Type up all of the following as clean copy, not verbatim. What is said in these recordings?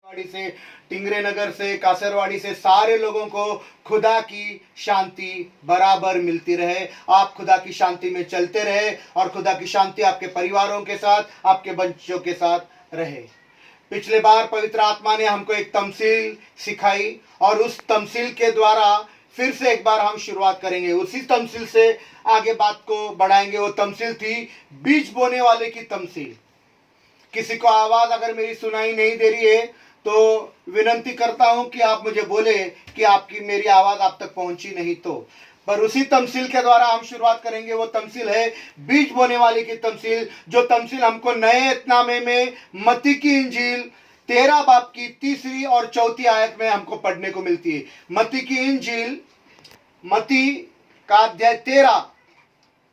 वाड़ी से, टिंगरे नगर से, कासरवाड़ी से सारे लोगों को खुदा की शांति बराबर मिलती रहे। आप खुदा की शांति में चलते रहे और खुदा की शांति आपके परिवारों के साथ, आपके बच्चों के साथ रहे। पिछले बार पवित्र आत्मा ने हमको एक तमसील सिखाई और उस तमसील के द्वारा फिर से एक बार हम शुरुआत करेंगे। उसी तमसील से आगे बात को बढ़ाएंगे। वो तमसील थी बीज बोने वाले की तमसील। किसी को आवाज अगर मेरी सुनाई नहीं दे रही है तो विनंती करता हूं कि आप मुझे बोले कि आपकी मेरी आवाज आप तक पहुंची नहीं तो। पर उसी तमसील के द्वारा हम शुरुआत करेंगे। वो तमसील है बीज बोने वाले की तमसील, जो तमसील हमको नए नामे में मत्ती की इंजील 13 बाब की 3 और 4 आयत में हमको पढ़ने को मिलती है। मत्ती की इंजील, मत्ती का अध्याय 13,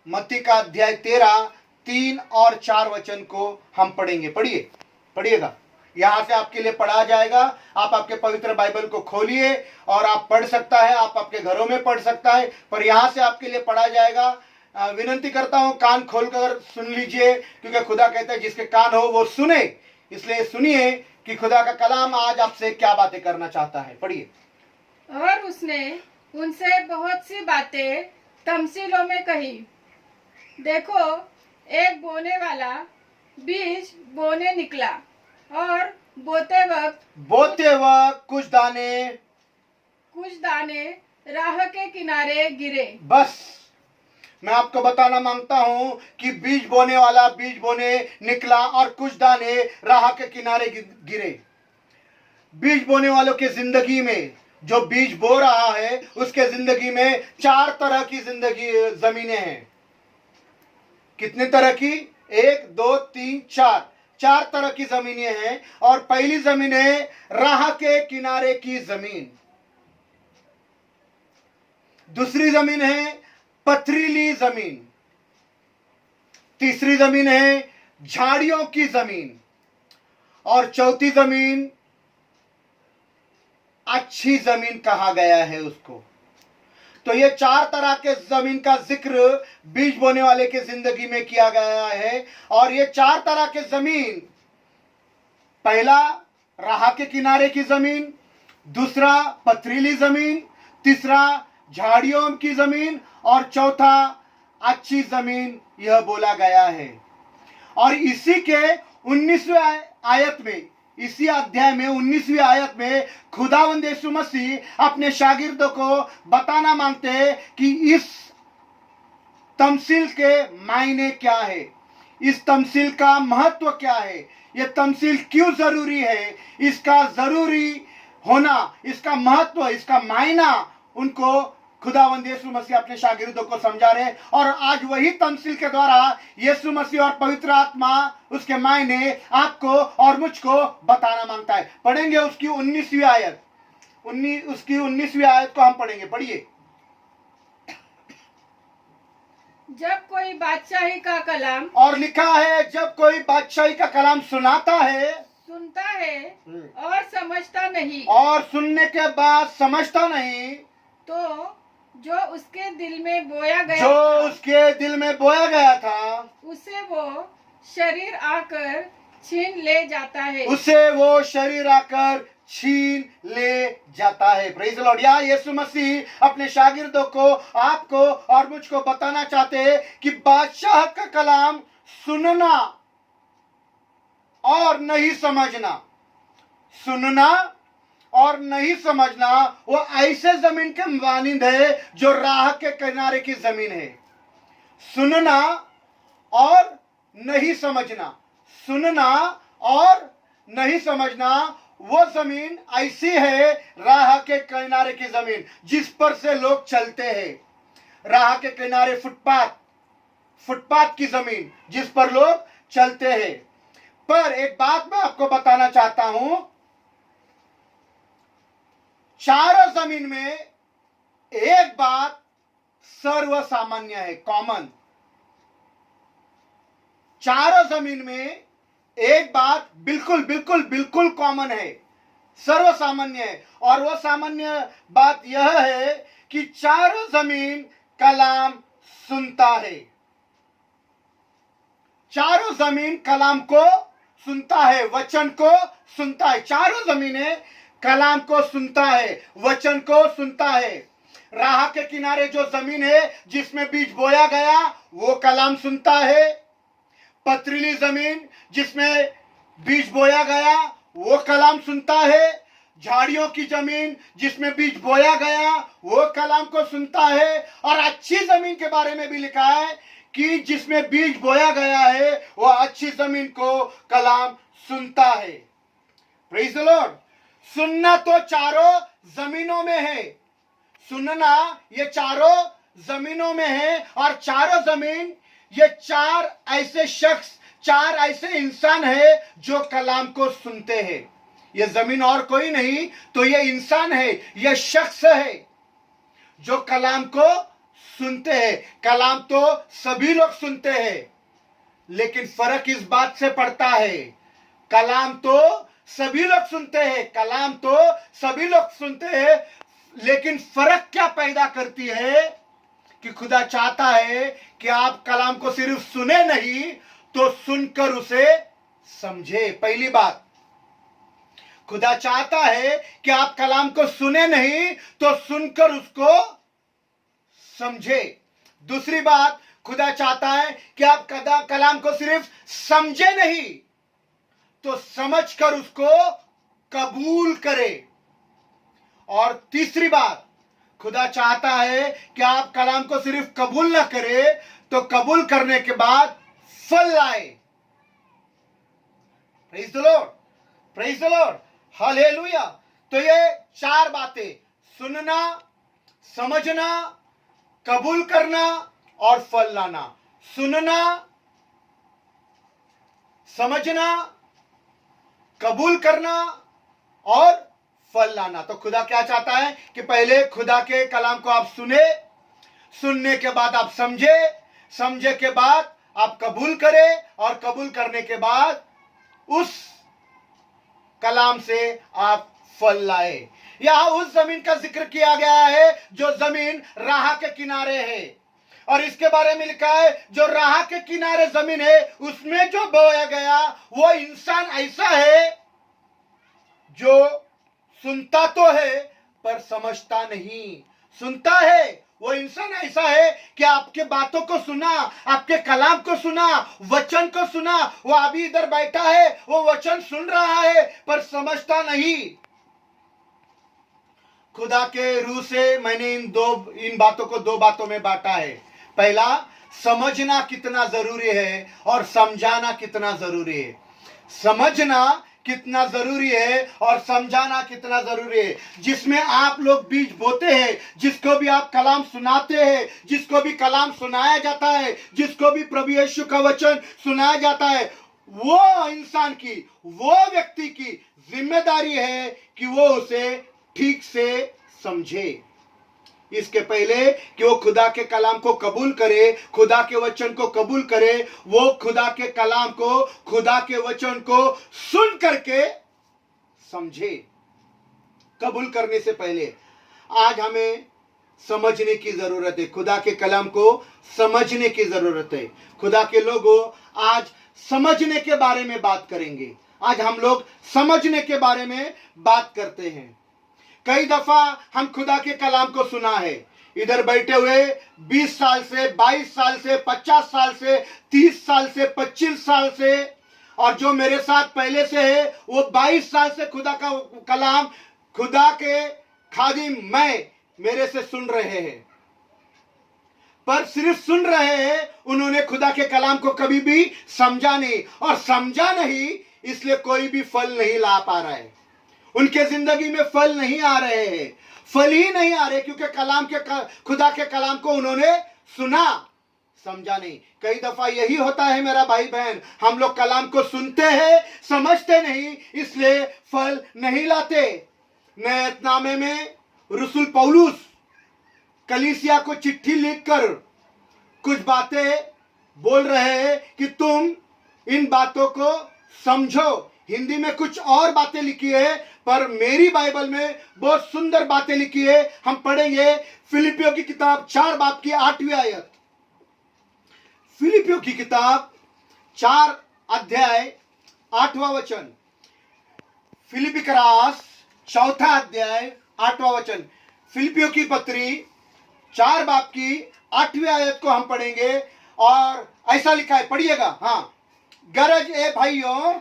मत्ती का अध्याय 13 3 और 4 वचन को हम पढ़ेंगे। पढ़िएगा, यहां से आपके लिए पढ़ा जाएगा। आप आपके पवित्र बाइबल को खोलिए और आप पढ़ सकता है, आप आपके घरों में पढ़ सकता है, पर यहां से आपके लिए पढ़ा जाएगा। विनंती करता हूं कान खोलकर सुन लीजिए, क्योंकि खुदा कहता है जिसके कान हो वो सुने। इसलिए सुनिए कि खुदा का कलाम आज आपसे क्या बातें करना चाहता है। पढ़िए। और उसने उनसे बहुत सी बातें तमसीलों में कही। देखो, एक बोने वाला बीज बोने निकला और बोते वक्त कुछ दाने राह के किनारे गिरे। बस मैं आपको बताना मांगता हूं कि बीज बोने वाला बीज बोने निकला और कुछ दाने राह के किनारे गिरे। बीज बोने वालों की जिंदगी में, जो बीज बो रहा है उसके जिंदगी में 4 तरह की जमीनें हैं। कितने तरह की? 1 2 3 4 तरह की जमीनें हैं। और पहली जमीन है राह के किनारे की जमीन। दूसरी जमीन है पथरीली जमीन। तीसरी जमीन है झाड़ियों की जमीन। और चौथी जमीन अच्छी जमीन कहा गया है उसको। तो ये 4 तरह के जमीन का जिक्र बीज बोने वाले की जिंदगी में किया गया है। और ये 4 तरह के जमीन, पहला राह के किनारे की जमीन, दूसरा पथरीली जमीन, तीसरा झाड़ियों की जमीन और चौथा अच्छी जमीन, यह बोला गया है। और इसी के 19वें आयत में, इसी अध्याय में 19वीं आयत में खुदावंद यीशु मसीह अपने शागिर्दों को बताना मांगते हैं कि इस तमसील के मायने क्या है, इस तमसील का महत्व क्या है, यह तमसील क्यों जरूरी है, इसका जरूरी होना, इसका महत्व, इसका मायना उनको खुदावंद यीशु मसीह अपने शागिर्दों को समझा रहे। और आज वही तमसील के द्वारा यीशु मसीह और पवित्र आत्मा उसके मायने आपको और मुझको बताना मांगता है। पढ़ेंगे उसकी 19वीं आयत, उसकी 19वीं आयत को हम पढ़ेंगे। पढ़िए। जब कोई बादशाही का कलाम, और लिखा है जब कोई बादशाही का कलाम सुनाता है, सुनता है और समझता नहीं, और सुनने के बाद समझता नहीं, तो जो उसके दिल में बोया गया था उसे वो शरीर आकर छीन ले जाता है। Praise the Lord. या यीशु मसीह अपने शागिर्दों को, आपको और मुझको बताना चाहते हैं कि बादशाह का कलाम सुनना और नहीं समझना, सुनना और नहीं समझना, वो ऐसे जमीन के मानिंद है जो राह के किनारे की जमीन है। सुनना और नहीं समझना, सुनना और नहीं समझना, वो जमीन ऐसी है राह के किनारे की जमीन जिस पर से लोग चलते हैं। राह के किनारे फुटपाथ की जमीन जिस पर लोग चलते हैं। पर एक बात मैं आपको बताना चाहता हूं, चारों जमीन में एक बात सर्वसामान्य है, कॉमन। चारों जमीन में एक बात बिल्कुल कॉमन है, सर्वसामान्य है। और वो सामान्य बात यह है कि चारों जमीन कलाम सुनता है। चारों जमीन कलाम को सुनता है, वचन को सुनता है। चारों जमीनें कलाम को सुनता है, वचन को सुनता है। राह के किनारे जो जमीन है जिसमें बीज बोया गया वो कलाम सुनता है। पथरीली जमीन जिसमें बीज बोया गया वो कलाम सुनता है। झाड़ियों की जमीन जिसमें बीज बोया गया वो कलाम को सुनता है। और अच्छी जमीन के बारे में भी लिखा है कि जिसमें बीज बोया गया है वो अच्छी जमीन को कलाम सुनता है। Praise the Lord. सुनना तो चारों जमीनों में है, सुनना ये चारों जमीनों में है। और चारों जमीन ये चार ऐसे शख्स, चार ऐसे इंसान है जो कलाम को सुनते हैं। ये जमीन और कोई नहीं तो ये इंसान है, ये शख्स है जो कलाम को सुनते हैं। कलाम तो सभी लोग सुनते हैं, लेकिन फर्क इस बात से पड़ता है, कलाम तो सभी लोग सुनते हैं, कलाम तो सभी लोग सुनते हैं, लेकिन फर्क क्या पैदा करती है कि खुदा चाहता है कि आप कलाम को सिर्फ सुने नहीं तो सुनकर उसे समझे। पहली बात, खुदा चाहता है कि आप कलाम को सुने नहीं तो सुनकर उसको समझे। दूसरी बात, खुदा चाहता है कि आप कलाम को सिर्फ समझे नहीं तो समझकर उसको कबूल करें। और तीसरी बात, खुदा चाहता है कि आप कलाम को सिर्फ कबूल ना करें तो कबूल करने के बाद फल लाए। Praise the Lord, praise the lord, hallelujah. तो ये चार बातें, सुनना, समझना, कबूल करना और फल लाना। सुनना, समझना, कबूल करना और फल लाना। तो खुदा क्या चाहता है कि पहले खुदा के कलाम को आप सुने, सुनने के बाद आप समझे, समझे के बाद आप कबूल करें और कबूल करने के बाद उस कलाम से आप फल लाए। यहां उस जमीन का जिक्र किया गया है जो जमीन राह के किनारे है। और इसके बारे में लिखा है जो राह के किनारे जमीन है उसमें जो बोया गया वो इंसान ऐसा है जो सुनता तो है पर समझता नहीं। सुनता है, वो इंसान ऐसा है कि आपके बातों को सुना, आपके कलाम को सुना, वचन को सुना, वो अभी इधर बैठा है, वो वचन सुन रहा है पर समझता नहीं। खुदा के रूह से मैंने इन बातों को दो बातों में बांटा है। पहला, समझना कितना जरूरी है और समझाना कितना जरूरी है। समझना कितना जरूरी है और समझाना कितना जरूरी है। जिसमें आप लोग बीज बोते हैं, जिसको भी आप कलाम सुनाते हैं, जिसको भी कलाम सुनाया जाता है, जिसको भी प्रभु यीशु का वचन सुनाया जाता है, वो इंसान की, वो व्यक्ति की जिम्मेदारी है कि वो उसे ठीक से समझे। इसके पहले कि वो खुदा के कलाम को कबूल करे, खुदा के वचन को कबूल करे, वो खुदा के कलाम को, खुदा के वचन को सुन करके समझे। कबूल करने से पहले आज हमें समझने की जरूरत है, खुदा के कलाम को समझने की जरूरत है। खुदा के लोगों, आज समझने के बारे में बात करेंगे। आज हम लोग समझने के बारे में बात करते हैं। कई दफा हम खुदा के कलाम को सुना है, इधर बैठे हुए 20 साल से, 22 साल से, 50 साल से, 30 साल से, 25 साल से, और जो मेरे साथ पहले से है वो 22 साल से खुदा का कलाम, खुदा के खादिम मैं मेरे से सुन रहे हैं। पर सिर्फ सुन रहे हैं, उन्होंने खुदा के कलाम को कभी भी समझा नहीं, और समझा नहीं इसलिए कोई भी फल नहीं ला पा रहा है। उनके जिंदगी में फल नहीं आ रहे हैं, फल ही नहीं आ रहे क्योंकि कलाम के खुदा के कलाम को उन्होंने सुना, समझा नहीं। कई दफा यही होता है मेरा भाई बहन, हम लोग कलाम को सुनते हैं, समझते नहीं, इसलिए फल नहीं लाते। नएतनामे में रसूल पौलुस कलीसिया को चिट्ठी लिखकर कुछ बातें बोल रहे हैं कि तुम इन बातों को समझो। हिंदी में कुछ और बातें लिखी है, पर मेरी बाइबल में बहुत सुंदर बातें लिखी है। हम पढ़ेंगे फिलिपियों की किताब 4 बाब की 8वीं आयत। फिलिपियों की किताब 4 अध्याय 8वां वचन, फिलिपी का रास 4 अध्याय 8वां वचन, फिलिपियों की पत्री 4 बाब की 8वीं आयत को हम पढ़ेंगे और ऐसा लिखा है, पढ़िएगा। हाँ, गरज ए भाइयों,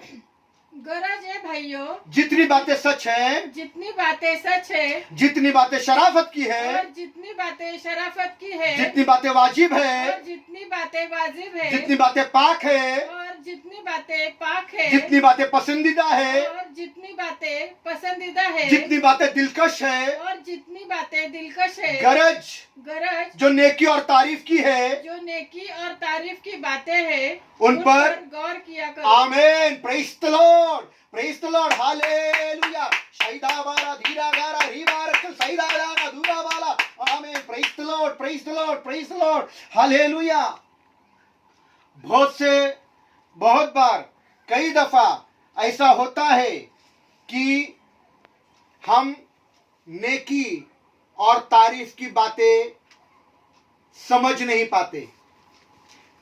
जितनी बातें सच है, जितनी बातें सच है, जितनी बातें शराफत की है, और जितनी बातें शराफत की है, जितनी बातें वाजिब है, और जितनी बातें वाजिब है, जितनी बातें पाक है, और जितनी बातें पाक है, जितनी बातें पसंदीदा है, और जितनी बातें पसंदीदा है, जितनी बातें दिलकश है, और जितनी बातें दिलकश है, गरज गरज जो नेकी और तारीफ की है, जो नेकी और तारीफ की बातें हैं, उन पर गौर किया करो। Amen, praise the lord, praise the lord, hallelujah. शैदा बारा धीरा गारा रीवा रखल सैदा लाना दूरा वाला, amen, praise the lord, praise the lord, praise the lord, hallelujah. बहुत बार, कई दफा ऐसा होता है कि हम नेकी और तारीफ की बातें समझ नहीं पाते।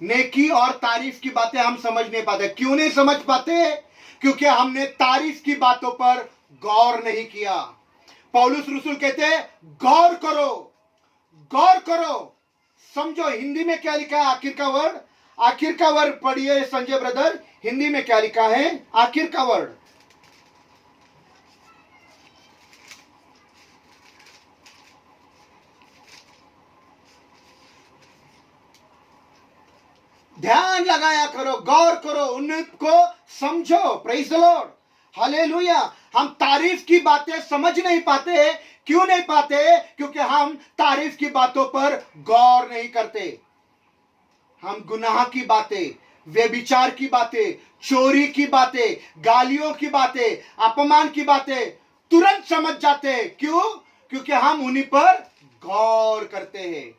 नेकी और तारीफ की बातें हम समझ नहीं पाते। क्यों नहीं समझ पाते? क्योंकि हमने तारीफ की बातों पर गौर नहीं किया। पौलुस रसूल कहते हैं गौर करो, गौर करो, समझो। हिंदी में क्या लिखा है आखिर का वर्ड पढ़िए संजय ब्रदर, हिंदी में क्या लिखा है आखिर का वर्ड? ध्यान लगाया करो, गौर करो, उनको समझो। Praise the lord, hallelujah. हम तारीफ की बातें समझ नहीं पाते। क्यों नहीं पाते? क्योंकि हम तारीफ की बातों पर गौर नहीं करते। हम गुनाह की बातें, व्यभिचार की बातें, चोरी की बातें, गालियों की बातें, अपमान की बातें तुरंत समझ जाते हैं। क्यों? क्योंकि हम उन्हीं पर गौर करते हैं।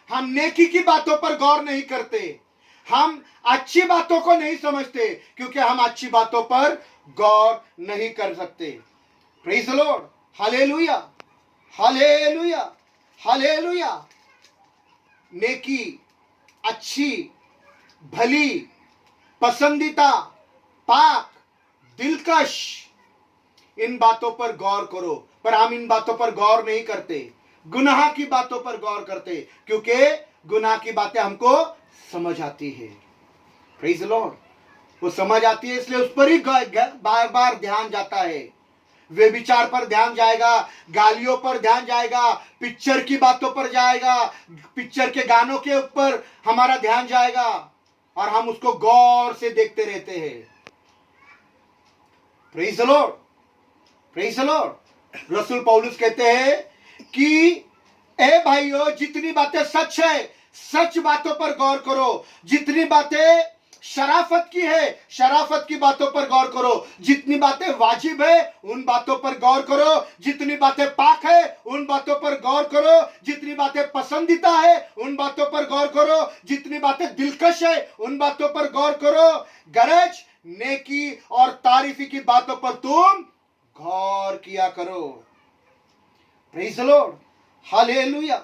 हम नेकी की बातों पर गौर नहीं करते। हम अच्छी बातों को नहीं समझते क्योंकि हम अच्छी बातों पर गौर नहीं कर सकते। Praise the lord, hallelujah, hallelujah, hallelujah. नेकी, अच्छी, भली, पसंदीदा, पाक, दिलकश, इन बातों पर गौर करो। पर हम इन बातों पर गौर नहीं करते। गुनाह की बातों पर गौर करते क्योंकि गुनाह की बातें हमको समझ आती है। प्रेज द लॉर्ड, वो समझ आती है इसलिए उस पर ही बार बार ध्यान जाता है। व्यभिचार पर ध्यान जाएगा, गालियों पर ध्यान जाएगा, पिक्चर की बातों पर जाएगा, पिक्चर के गानों के ऊपर हमारा ध्यान जाएगा और हम उसको गौर से देखते रहते हैं। Praise the lord, praise the Lord. रसूल पौलुस कहते हैं कि ए भाइयों, जितनी बातें सच है, सच बातों पर गौर करो। जितनी बातें शराफत की है, शराफत की बातों पर गौर करो। जितनी बातें वाजिब है, उन बातों पर गौर करो। जितनी बातें पाक है, उन बातों पर गौर करो। जितनी बातें पसंदीदा है, उन बातों पर गौर करो। जितनी बातें दिलकश है, उन बातों पर गौर करो। गरज, नेकी और तारीफी की बातों पर तुम गौर किया करो। Praise the lord, hallelujah.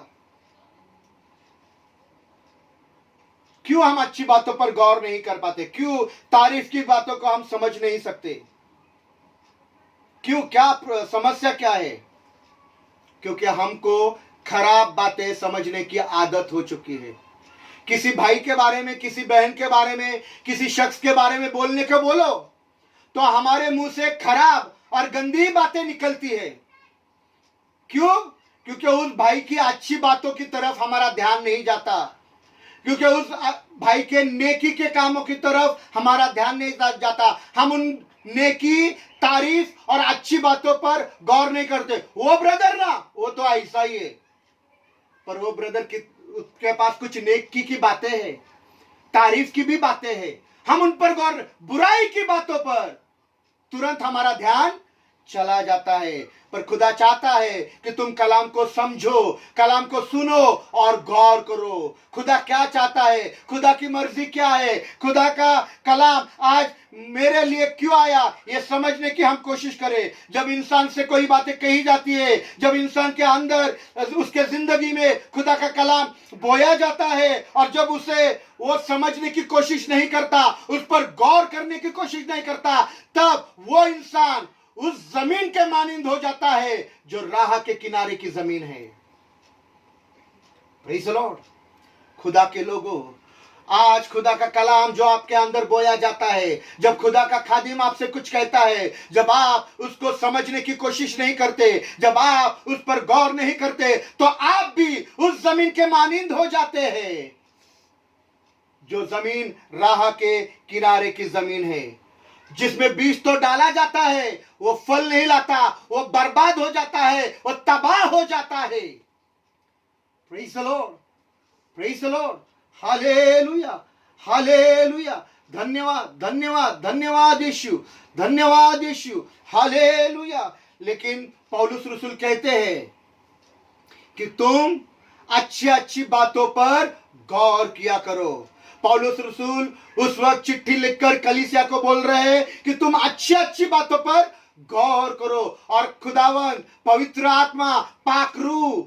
क्यों हम अच्छी बातों पर गौर नहीं कर पाते? क्यों तारीफ की बातों को हम समझ नहीं सकते? क्यों? क्या समस्या क्या है? क्योंकि हमको खराब बातें समझने की आदत हो चुकी है। किसी भाई के बारे में, किसी बहन के बारे में, किसी शख्स के बारे में बोलने को बोलो तो हमारे मुंह से खराब और गंदी बातें निकलती है। क्यों? क्योंकि उस भाई की अच्छी बातों की तरफ हमारा ध्यान नहीं जाता। क्योंकि उस भाई के नेकी के कामों की तरफ हमारा ध्यान नहीं जाता। हम उन नेकी, तारीफ और अच्छी बातों पर गौर नहीं करते। वो ब्रदर ना, वो तो ऐसा ही है, पर वो ब्रदर उसके पास कुछ नेकी की बातें हैं, तारीफ की भी बातें हैं। हम उन पर गौर, बुराई की बातों पर तुरंत हमारा ध्यान चला जाता है। पर खुदा चाहता है कि तुम कलाम को समझो, कलाम को सुनो और गौर करो। खुदा क्या चाहता है, खुदा की मर्जी क्या है, खुदा का कलाम आज मेरे लिए क्यों आया, ये समझने की हम कोशिश करें। जब इंसान से कोई बातें कही जाती है, जब इंसान के अंदर उसके जिंदगी में खुदा का कलाम बोया जाता है और जब उसे वो समझने की कोशिश नहीं करता, उस पर गौर करने की कोशिश नहीं करता, तब वो इंसान उस जमीन के मानिंद हो जाता है जो राह के किनारे की जमीन है। Praise the Lord. खुदा के लोगों, आज खुदा का कलाम जो आपके अंदर बोया जाता है, जब खुदा का खादिम आपसे कुछ कहता है, जब आप उसको समझने की कोशिश नहीं करते, जब आप उस पर गौर नहीं करते, तो आप भी उस जमीन के मानिंद हो जाते हैं जो जमीन राह के किनारे की जमीन है, जिसमें बीज तो डाला जाता है, वो फल नहीं लाता, वो बर्बाद हो जाता है, वो तबाह हो जाता है। Praise the Lord, praise the lord, hallelujah, hallelujah. धन्यवाद, धन्यवाद, धन्यवाद यीशु, धन्यवाद यीशु, हालेलुया। लेकिन पौलुस रसूल कहते हैं कि तुम अच्छी अच्छी बातों पर गौर किया करो। पौलुस रसूल उस वक्त चिट्ठी लिखकर कलीसिया को बोल रहे हैं कि तुम अच्छी अच्छी बातों पर गौर करो। और खुदावन पवित्र आत्मा, पाक रूह,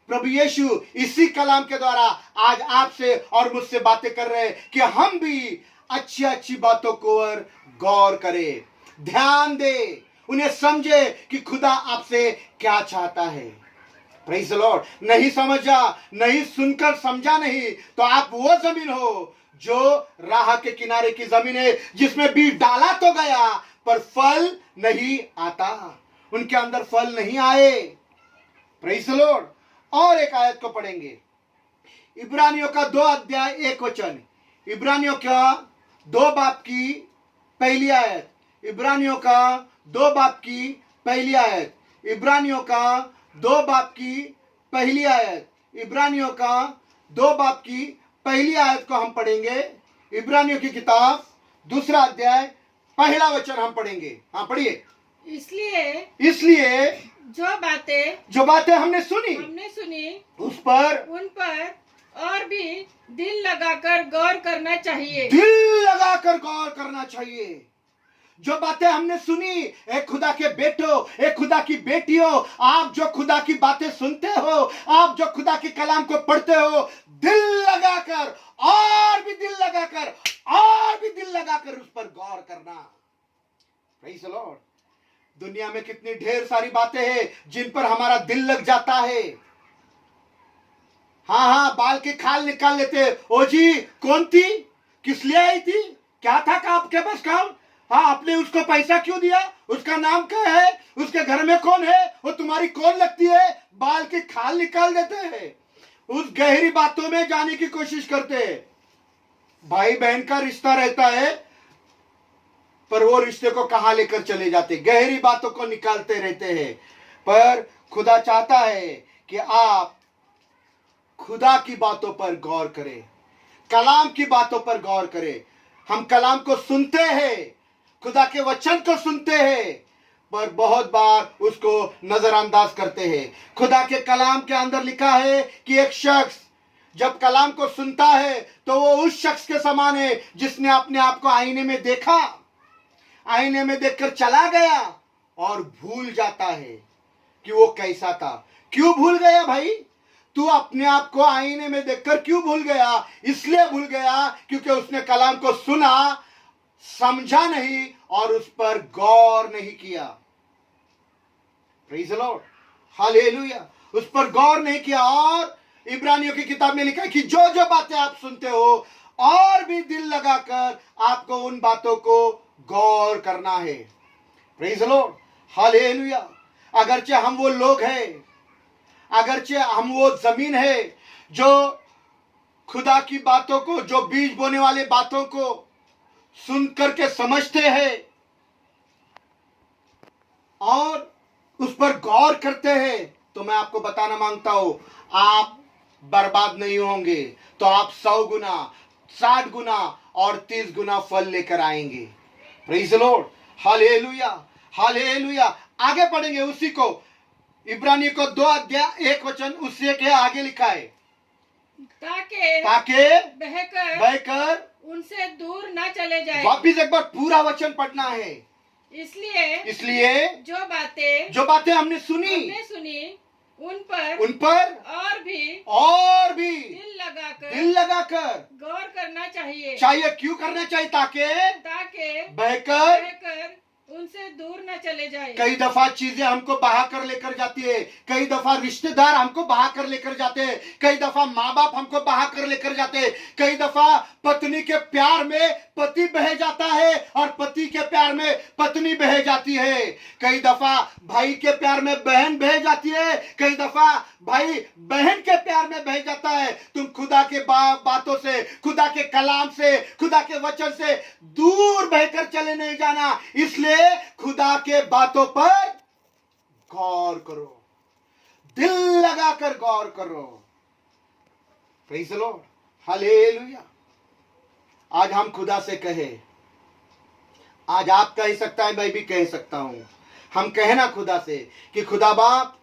प्रभु यीशु इसी कलाम के द्वारा आज आपसे और मुझसे बातें कर रहे हैं कि हम भी अच्छी अच्छी बातों को और गौर करें, ध्यान दे, उन्हें समझे कि खुदा आपसे क्या चाहता है। Praise the Lord. नहीं समझा, नहीं सुनकर समझा नहीं, तो आप वो जमीन हो जो राह के किनारे की जमीन है, जिसमें बीज डाला तो गया पर फल नहीं आता, उनके अंदर फल नहीं आए। Praise the Lord. और एक आयत को पढ़ेंगे, इब्रानियों का 2 अध्याय 1 वचन, इब्रानियों का 2 बाब की पहली आयत, इब्रानियों का 2 बाब की पहली आयत, इब्रानियों का 2 बाब की पहली आयत, इब्रानियों का 2 बाब की पहली आयत को हम पढ़ेंगे। इब्रानियों की किताब 2 अध्याय 1 वचन हम पढ़ेंगे। हाँ पढ़िए। इसलिए जो बातें हमने सुनी उन पर और भी दिल लगाकर गौर करना चाहिए। दिल लगाकर गौर करना चाहिए। जो बातें हमने सुनी, एक खुदा के बेटो, एक खुदा की बेटियों, आप जो खुदा की बातें सुनते हो, आप जो खुदा के कलाम को पढ़ते हो, दिल लगाकर और भी दिल लगाकर और भी दिल लगाकर उस पर गौर करना। Praise the Lord. दुनिया में कितनी ढेर सारी बातें हैं जिन पर हमारा दिल लग जाता है। हाँ, बाल की खाल निकाल लेते, ओ जी कौन थी, किस लिए आई थी, क्या था आपके पास काम, हाँ आपने उसको पैसा क्यों दिया, उसका नाम क्या है, उसके घर में कौन है, वो तुम्हारी कौन लगती है, बाल की खाल निकाल देते हैं। उस गहरी बातों में जाने की कोशिश करते हैं। भाई बहन का रिश्ता रहता है, पर वो रिश्ते को कहां लेकर चले जाते, गहरी बातों को निकालते रहते हैं। पर खुदा चाहता है कि आप खुदा की बातों पर गौर करें, कलाम की बातों पर गौर करें। हम कलाम को सुनते हैं, खुदा के वचन को सुनते हैं, पर बहुत बार उसको नजरअंदाज करते हैं। खुदा के कलाम के अंदर लिखा है कि एक शख्स जब कलाम को सुनता है तो वो उस शख्स के समान है जिसने अपने आप को आईने में देखा, आईने में देखकर चला गया और भूल जाता है कि वो कैसा था। क्यों भूल गया भाई? तू अपने आप को आईने में देखकर क्यों भूल गया? इसलिए भूल गया क्योंकि उसने कलाम को सुना, समझा नहीं और उस पर गौर नहीं किया। Praise the lord, hallelujah. उस पर गौर नहीं किया। और इब्रानियों की किताब में लिखा है कि जो जो बातें आप सुनते हो और भी दिल लगाकर आपको उन बातों को गौर करना है। Praise the lord, hallelujah. अगरचे हम वो लोग हैं, अगरचे हम वो जमीन है जो खुदा की बातों को, जो बीज बोने वाले बातों को सुन करके समझते हैं और उस पर गौर करते हैं, तो मैं आपको बताना मांगता हूं, आप बर्बाद नहीं होंगे, तो आप 100 गुना, 60 गुना और 30 गुना फल लेकर आएंगे। Praise the lord, hallelujah, hallelujah. आगे पढ़ेंगे उसी को, इब्रानियों को 2 अध्याय 1 वचन उससे के आगे लिखा है, ताकि बहकर उनसे दूर न चले जाए। वापिस एक बार पूरा वचन पढ़ना है। इसलिए जो बातें हमने सुनी उन पर और भी दिल लगाकर गौर करना चाहिए। क्यों करना चाहिए? ताकि बहकर उनसे दूर न चले जाए। कई दफा चीजें हमको बहा कर लेकर जाती है, कई दफा रिश्तेदार हमको बहा कर लेकर जाते हैं, कई दफा माँ बाप हमको बहा कर लेकर जाते हैं, कई दफा पत्नी के प्यार में पति बह जाता है और पति के प्यार में पत्नी बह जाती है, कई दफा भाई के प्यार में बहन बह जाती है, कई दफा भाई बहन के प्यार में बह जाता है। तुम खुदा के बातों से, खुदा के कलाम से, खुदा के वचन से दूर बहकर चले नहीं जाना। इसलिए खुदा के बातों पर गौर करो, दिल लगाकर गौर करो। Praise the lord, hallelujah. आज हम खुदा से कहे, आज आप कह सकता है, मैं भी कह सकता हूं, हम कहना खुदा से कि खुदा बाप,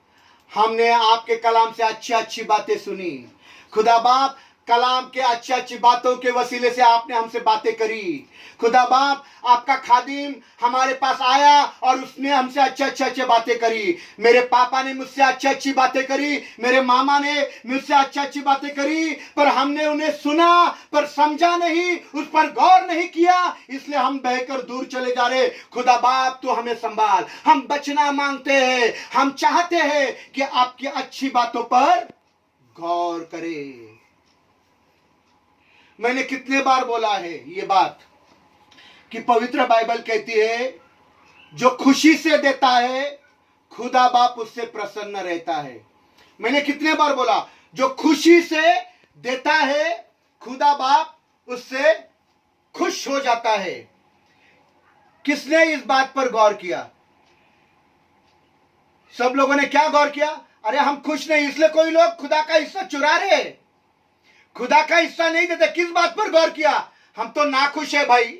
हमने आपके कलाम से अच्छी अच्छी बातें सुनी। खुदा बाप, कलाम के अच्छी अच्छी बातों के वसीले से आपने हमसे बातें करी। खुदा बाप, आपका खादिम हमारे पास आया और उसने हमसे अच्छी बातें करी। मेरे पापा ने मुझसे अच्छी बातें करी, मेरे मामा ने मुझसे अच्छी बातें करी, पर हमने उन्हें सुना पर समझा नहीं, उस पर गौर नहीं किया, इसलिए हम बहकर दूर चले जा रहे। खुदा बाप, तू हमें संभाल। हम बचना मांगते हैं, हम चाहते हैं कि आपकी अच्छी बातों पर गौर करें। मैंने कितने बार बोला है ये बात कि पवित्र बाइबल कहती है, जो खुशी से देता है खुदा बाप उससे प्रसन्न रहता है। मैंने कितने बार बोला, जो खुशी से देता है खुदा बाप उससे खुश हो जाता है। किसने इस बात पर गौर किया? सब लोगों ने क्या गौर किया? अरे हम खुश नहीं, इसलिए कोई लोग खुदा का हिस्सा चुरा रहे, खुदा का हिस्सा नहीं देते। किस बात पर गौर किया? हम तो नाखुश है भाई,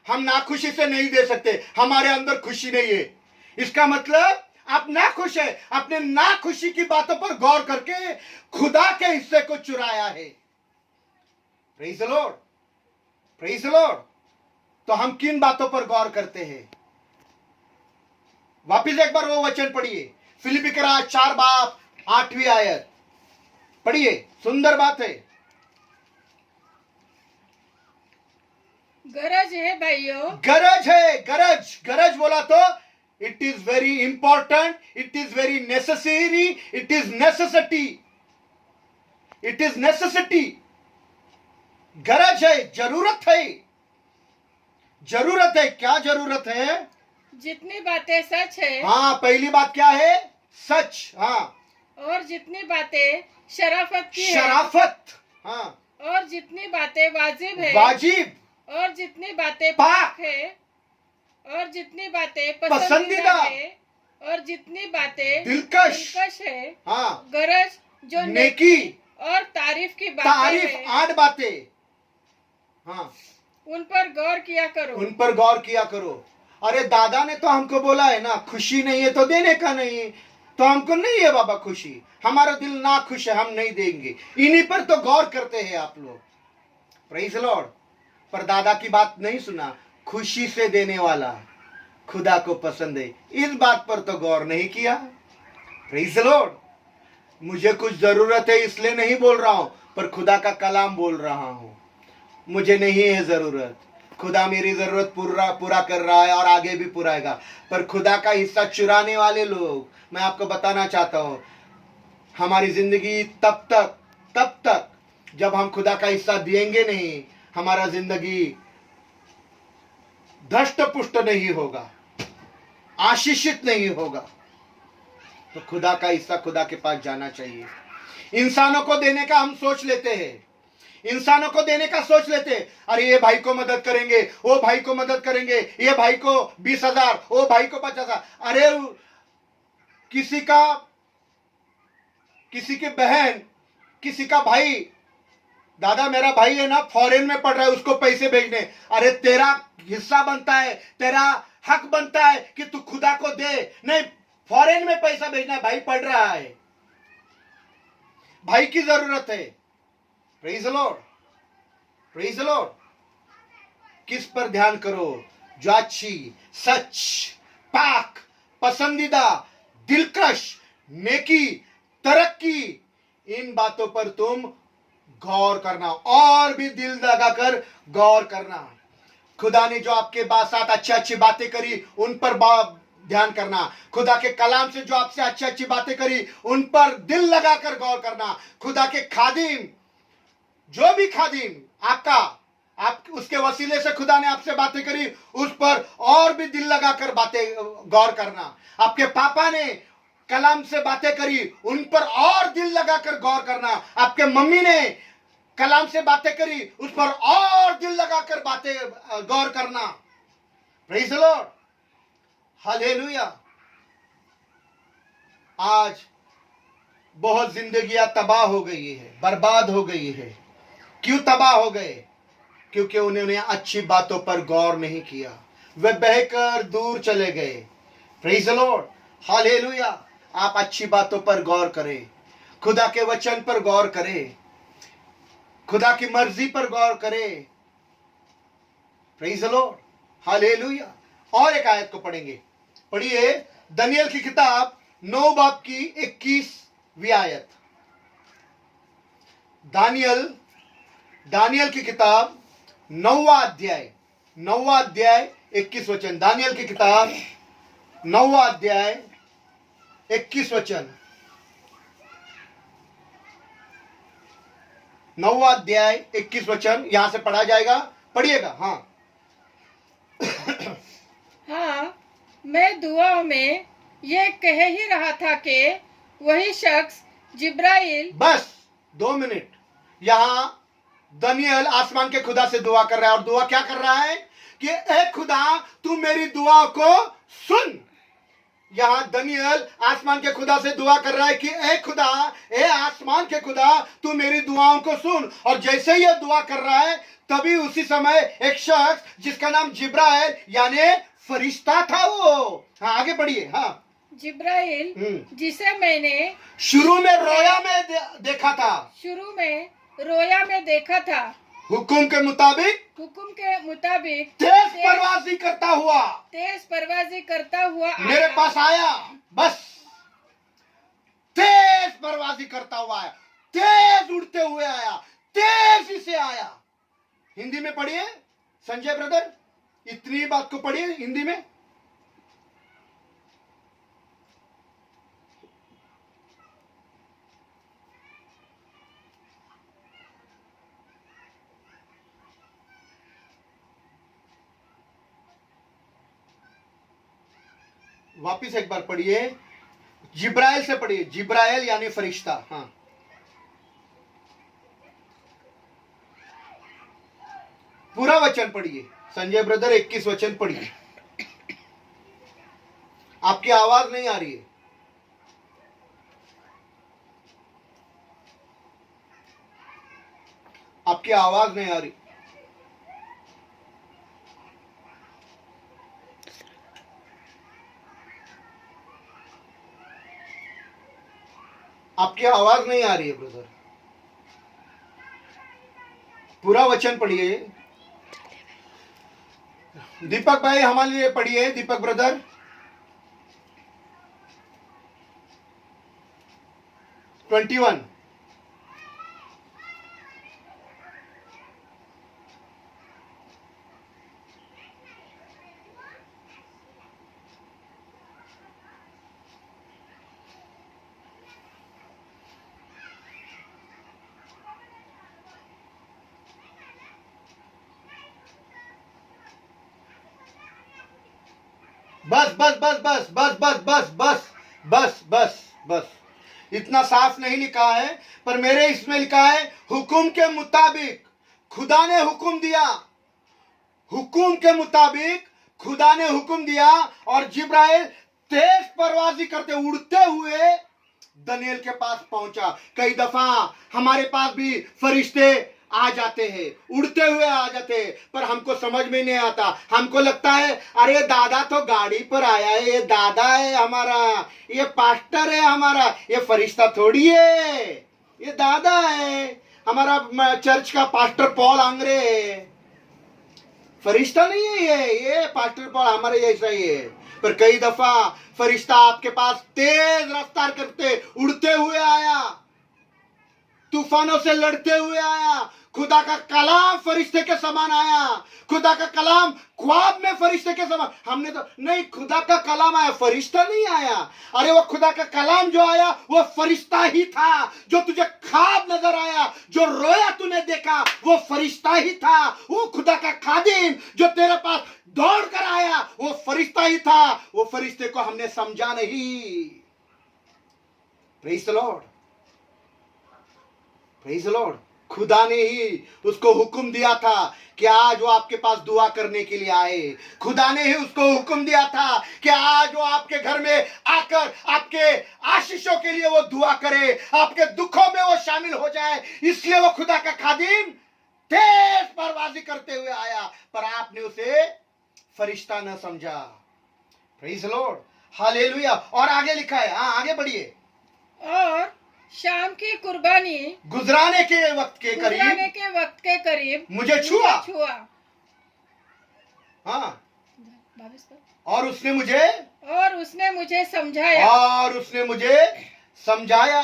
हम नाखुशी से नहीं दे सकते, हमारे अंदर खुशी नहीं है। इसका मतलब आप नाखुश है, अपने नाखुशी की बातों पर गौर करके खुदा के हिस्से को चुराया है। Praise the Lord, praise the Lord. तो हम किन बातों पर गौर करते हैं? वापिस एक बार वो वचन पढ़िए, फिलिप्पियों 4 बाब 8वीं आयत पढ़िए, सुंदर बात है। गरज है भाइयों, गरज है, गरज बोला तो it is very important, it is very necessary, it is necessity, it is necessity. गरज है, जरूरत है, जरूरत है। क्या जरूरत है? जितनी बातें सच है, हाँ, पहली बात क्या है? सच। हाँ, और जितनी बातें शराफत की शराफत। हाँ, और जितनी बातें वाजिब है, वाजिब, और जितनी बातें पाक है, और जितनी बातें पसंदीदा है, और जितनी बातें दिलकश है। हाँ, गरज जो नेकी और तारीफ की बातें तारीफ, है, 8 बातें। हाँ, उन पर गौर किया करो, उन पर गौर किया करो। अरे दादा ने तो हमको बोला है ना, खुशी नहीं है तो देने का नहीं, तो हमको नहीं है बाबा खुशी, हमारा दिल ना खुश है, हम नहीं देंगे। इन्हीं पर तो गौर करते हैं आप लोग। Praise the Lord. पर दादा की बात नहीं सुना, खुशी से देने वाला खुदा को पसंद है, इस बात पर तो गौर नहीं किया। Praise the Lord. मुझे कुछ जरूरत है इसलिए नहीं बोल रहा हूं, पर खुदा का कलाम बोल रहा हूं। मुझे नहीं है जरूरत, खुदा मेरी जरूरत पूरा कर रहा है और आगे भी पुराएगा। पर खुदा का हिस्सा चुराने वाले लोग, मैं आपको बताना चाहता हूं, हमारी जिंदगी तब तक जब हम खुदा का हिस्सा देंगे नहीं, हमारा जिंदगी धष्ट पुष्ट नहीं होगा, आशीषित नहीं होगा। तो खुदा का हिस्सा खुदा के पास जाना चाहिए। इंसानों को देने का हम सोच लेते हैं, इंसानों को देने का सोच लेते, अरे ये भाई को मदद करेंगे, वो भाई को मदद करेंगे, ये भाई को 20,000, वो भाई को 50,000। अरे किसी की बहन, किसी का भाई, दादा मेरा भाई है ना फॉरेन में पढ़ रहा है, उसको पैसे भेजने, अरे तेरा हिस्सा बनता है, तेरा हक बनता है कि तू खुदा को दे। नहीं, फॉरेन में पैसा भेजना है, भाई पढ़ रहा है, भाई की जरूरत है। Praise the lord, praise the Lord. किस पर ध्यान करो? जो अच्छी, सच, पाक, पसंदीदा, दिलकश, नेकी, तरक्की, इन बातों पर तुम गौर करना, और भी दिल लगाकर गौर करना। खुदा ने जो आपके साथ अच्छी अच्छी बातें करी उन पर ध्यान करना। खुदा के कलाम से जो आपसे अच्छी अच्छी बातें करी उन पर दिल लगाकर गौर करना। खुदा के खादिम, जो भी खादिम आपका, आप उसके वसीले से खुदा ने आपसे बातें करी उस पर और भी दिल लगाकर बातें गौर करना। आपके पापा ने कलाम से बातें करी उन पर और दिल लगाकर गौर करना। आपके मम्मी ने कलाम से बातें करी उस पर और दिल लगाकर बातें गौर करना। Praise the lord, hallelujah. आज बहुत जिंदगियां तबाह हो गई है, बर्बाद हो गई है। क्यों तबाह हो गए? क्योंकि उन्होंने अच्छी बातों पर गौर नहीं किया, वे बहकर दूर चले गए। Praise the lord, hallelujah. आप अच्छी बातों पर गौर करें, खुदा के वचन पर गौर करें, खुदा की मर्जी पर गौर करें। Praise the lord, hallelujah. और एक आयत को पढ़ेंगे, पढ़िए दानियेल की किताब 9 बाब की 21वीं आयत। दानियेल की किताब 9वां अध्याय 21 वचन। दानियेल की किताब 9वां अध्याय 21 वचन। 9वां अध्याय 21 वचन यहां से पढ़ा जाएगा, पढ़िएगा। हाँ हाँ, मैं दुआओं में ये कह ही रहा था कि वही शख्स जिब्राइल। बस 2 मिनट। यहां दानियेल आसमान के खुदा से दुआ कर रहा है, और दुआ क्या कर रहा है कि ए खुदा, तू मेरी दुआ को सुन। यहां दानियेल आसमान के खुदा से दुआ कर रहा है कि ए खुदा, ए आसमान के खुदा, तू मेरी दुआओं को सुन। और जैसे ही यह दुआ कर रहा है तभी उसी समय एक शख्स जिसका नाम जिब्राइल यानी फरिश्ता था वो, हाँ आगे बढ़िए। हाँ, जिब्राइल, जिसे मैंने शुरू में रोया में देखा था, हुक्म के मुताबिक तेज परवाजी करता हुआ मेरे पास आया। बस तेज परवाजी करता हुआ आया, तेज उड़ते हुए आया, तेजी से आया। हिंदी में पढ़िए संजय ब्रदर, इतनी बात को पढ़िए हिंदी में। वापिस एक बार पढ़िए, जिब्राइल से पढ़िए, जिब्राइल यानी फरिश्ता। हाँ, पूरा वचन पढ़िए संजय ब्रदर, 21 वचन पढ़िए। आपकी आवाज नहीं आ रही है। आपकी आवाज नहीं आ रही। आपकी आवाज नहीं आ रही है ब्रदर, पूरा वचन पढ़िए। दीपक भाई हमारे लिए पढ़िए, दीपक ब्रदर। Twenty one. बस बस बस बस बस बस बस बस बस बस बस, इतना साफ नहीं लिखा है, पर मेरे इसमें लिखा है हुक्म के मुताबिक खुदा ने हुक्म दिया। हुक्म के मुताबिक खुदा ने हुक्म दिया, और जिब्राइल तेज परवाजी करते उड़ते हुए दानियेल के पास पहुंचा। कई दफा हमारे पास भी फरिश्ते आ जाते हैं, उड़ते हुए आ जाते हैं, पर हमको समझ में नहीं आता। हमको लगता है अरे दादा तो गाड़ी पर आया है, ये दादा है हमारा, ये पास्टर है हमारा, ये फरिश्ता थोड़ी है, ये दादा है हमारा, चर्च का पास्टर पॉल आंग्रे है, फरिश्ता नहीं है ये पास्टर पॉल हमारे जैसा ही है। पर कई दफा फरिश्ता आपके पास तेज रफ्तार करते उड़ते हुए आया, तूफानों से लड़ते हुए आया, खुदा का कलाम फरिश्ते के समान आया, खुदा का कलाम ख्वाब में फरिश्ते के समान। हमने तो नहीं, खुदा का कलाम आया, फरिश्ता नहीं आया। अरे वो खुदा का कलाम जो आया वो फरिश्ता ही था। जो तुझे ख्वाब नजर आया, जो रोया तूने देखा, वो फरिश्ता ही था। वो खुदा का खादिम जो तेरे पास दौड़ कर आया, वो फरिश्ता ही था। वो फरिश्ते को हमने समझा नहीं। Praise the Lord, praise the Lord. खुदा ने ही उसको हुक्म दिया था कि आज वो आपके पास दुआ करने के लिए आए। खुदा ने ही उसको हुक्म दिया था कि आज वो आपके घर में आकर आपके आशीषों के लिए वो दुआ करे, आपके दुखों में वो शामिल हो जाए। इसलिए वो खुदा का खादिम तेज परवाज़ी करते हुए आया, पर आपने उसे फरिश्ता न समझा। Praise the lord, hallelujah. और आगे लिखा है, हाँ आगे बढ़िए। और शाम की कुर्बानी गुजराने के वक्त के करीब मुझे छुआ। हाँ, 22 पर। और उसने मुझे समझाया।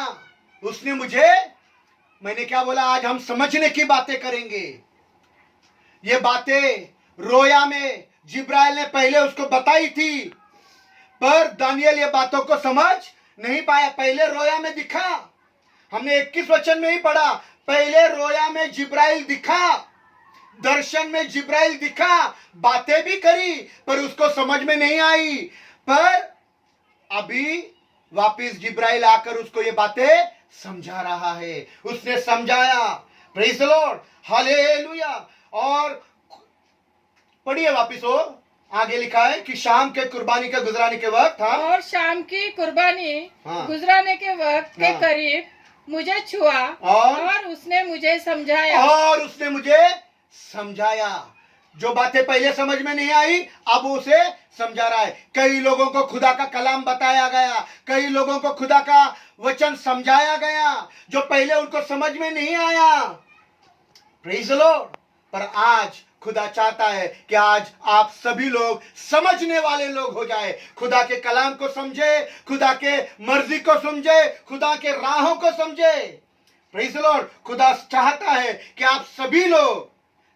मैंने क्या बोला, आज हम समझने की बातें करेंगे। ये बातें रोया में जिब्राइल ने पहले उसको बताई थी, पर दानियल ये बातों को समझ नहीं पाया। पहले रोया में दिखा, हमने 21 वचन में ही पढ़ा, पहले रोया में जिब्राइल दिखा, दर्शन में जिब्राइल दिखा, बातें भी करी, पर उसको समझ में नहीं आई। पर अभी वापिस जिब्राइल आकर उसको ये बातें समझा रहा है। उसने समझाया। Praise the lord, hallelujah. और पढ़िए वापिस, और आगे लिखा है कि शाम के कुर्बानी का गुजराने के वक्त, हाँ, और शाम की कुर्बानी हाँ, गुजराने के वक्त के हाँ, करीब मुझे छुआ और उसने मुझे समझाया। जो बातें पहले समझ में नहीं आई, अब उसे समझा रहा है। कई लोगों को खुदा का कलाम बताया गया, कई लोगों को खुदा का वचन समझाया गया, जो पहले उनको समझ में नहीं आया। Praise the Lord. पर आज खुदा चाहता है कि आज आप सभी लोग समझने वाले लोग हो जाए, खुदा के कलाम को समझे, खुदा के मर्जी को समझे, खुदा के राहों को समझे। Praise the Lord. खुदा चाहता है कि आप सभी लोग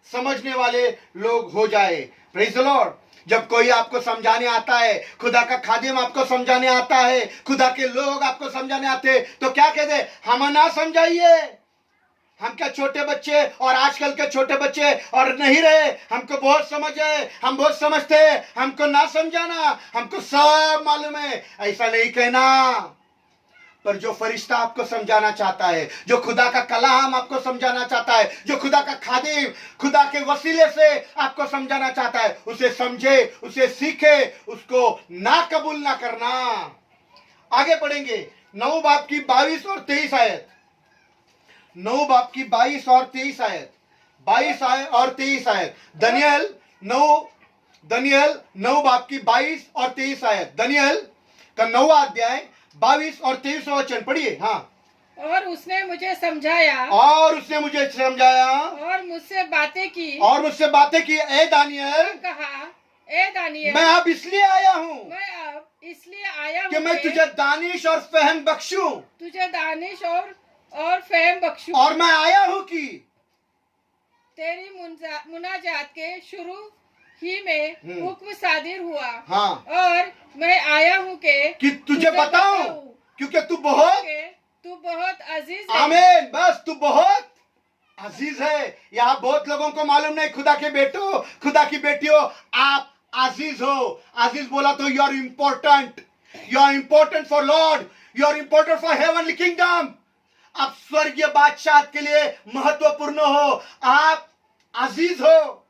समझने वाले लोग हो जाए। Praise the Lord. जब कोई आपको समझाने आता है, खुदा का खादिम आपको समझाने आता है, खुदा के लोग आपको समझाने आते हैं, तो क्या कहते, हम ना समझाइए, हम क्या छोटे बच्चे और आजकल के छोटे बच्चे और नहीं रहे, हमको बहुत समझ है, हम बहुत समझते हैं, हमको ना समझाना, हमको सब मालूम है, ऐसा नहीं कहना। पर जो फरिश्ता आपको समझाना चाहता है, जो खुदा का कलाम आपको समझाना चाहता है, जो खुदा का खादिम खुदा के वसीले से आपको समझाना चाहता है, उसे समझे, उसे सीखे, उसको ना कबूल ना करना। आगे पढ़ेंगे 9 बाब की 22 और 23 आयत। 9 बाब की 22 और 23 आयत, 22 और 23 आयत। दानियल 9 बाब की 22 और 23 आयत। दानियल का 9वां अध्याय 22 और 23 वचन पढ़िए। हाँ। और उसने मुझे समझाया और मुझसे बातें की। ए दानियल, कहा, ए दानियल, मैं अब इसलिए आया हूँ कि मैं तुझे दानिश और फहम बख्शूं। और फहम बख्शूं। और मैं आया हूँ कि तेरी मुनाजात के शुरू ही में हुक्म सादिर हुआ। हाँ, और मैं आया हूँ कि तुझे बताऊं, क्योंकि तू बहुत अजीज है। आमीन। बस तू बहुत अजीज है। यहाँ बहुत लोगों को मालूम नहीं, खुदा के बेटों, खुदा की बेटियों, आप अजीज हो। अजीज बोला तो you are important for lord, you are important for heavenly kingdom. आप स्वर्गीय बादशाह के लिए महत्वपूर्ण हो, आप अजीज हो।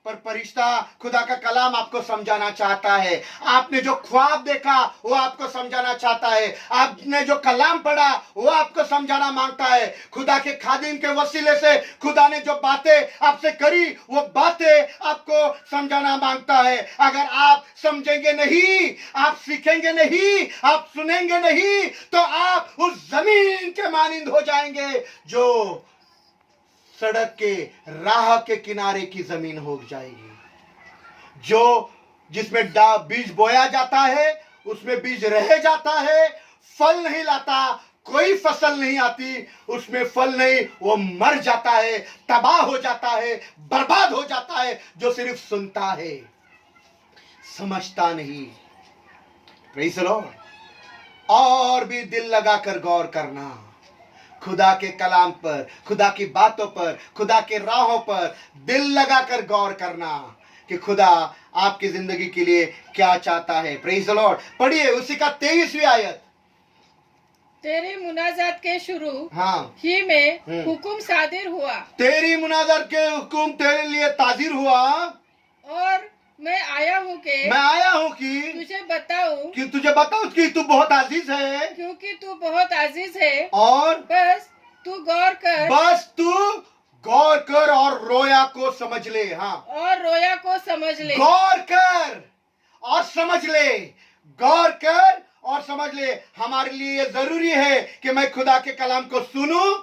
पर फरिश्ता खुदा का कलाम आपको समझाना चाहता है। आपने जो ख्वाब देखा वो आपको समझाना चाहता है। आपने जो कलाम पढ़ा वो आपको समझाना मांगता है। खुदा के खादिम के वसीले से खुदा ने जो बातें आपसे करी वो बातें आपको समझाना मांगता है। अगर आप समझेंगे नहीं, आप सीखेंगे नहीं, आप सुनेंगे नहीं, तो आप उस जमीन के मानिंद हो जाएंगे जो सड़क के राह के किनारे की जमीन हो जाएगी, जो जिसमें बीज बोया जाता है, उसमें बीज रह जाता है, फल नहीं लाता, कोई फसल नहीं आती, उसमें फल नहीं, वो मर जाता है, तबाह हो जाता है, बर्बाद हो जाता है। जो सिर्फ सुनता है, समझता नहीं। Praise the Lord. और भी दिल लगाकर गौर करना खुदा के कलाम पर, खुदा की बातों पर, खुदा के राहों पर दिल लगाकर गौर करना कि खुदा आपकी जिंदगी के लिए क्या चाहता है। Praise the Lord. पढ़िए उसी का 23वीं आयत। तेरी मुनाजात के शुरू हाँ, ही में हुकुम सादिर हुआ, तेरी मुनाजर के हुकुम तेरे लिए ताजिर हुआ, और मैं आया हूँ कि तुझे बताऊं कि तू बहुत अजीज है, क्योंकि तू बहुत अजीज है। और बस तू गौर कर और रोया को समझ ले। हाँ, और रोया को समझ ले। गौर कर और समझ ले, गौर कर और समझ ले। हमारे लिए ये जरूरी है कि मैं खुदा के कलाम को सुनूं,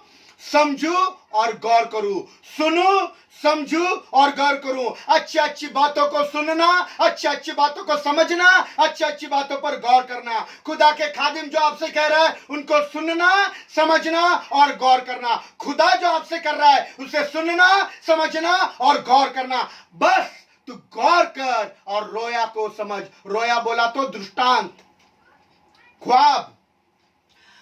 समझू और गौर करूं, सुनूं, समझू और गौर करूं। अच्छी अच्छी बातों को सुनना, अच्छी अच्छी बातों को समझना, अच्छी अच्छी बातों पर गौर करना। खुदा के खादिम जो आपसे कह रहा है उनको सुनना, समझना और गौर करना। खुदा जो आपसे कर रहा है उसे सुनना, समझना और गौर करना। बस तू गौर कर और रोया को समझ। रोया बोला तो दृष्टांत, ख्वाब।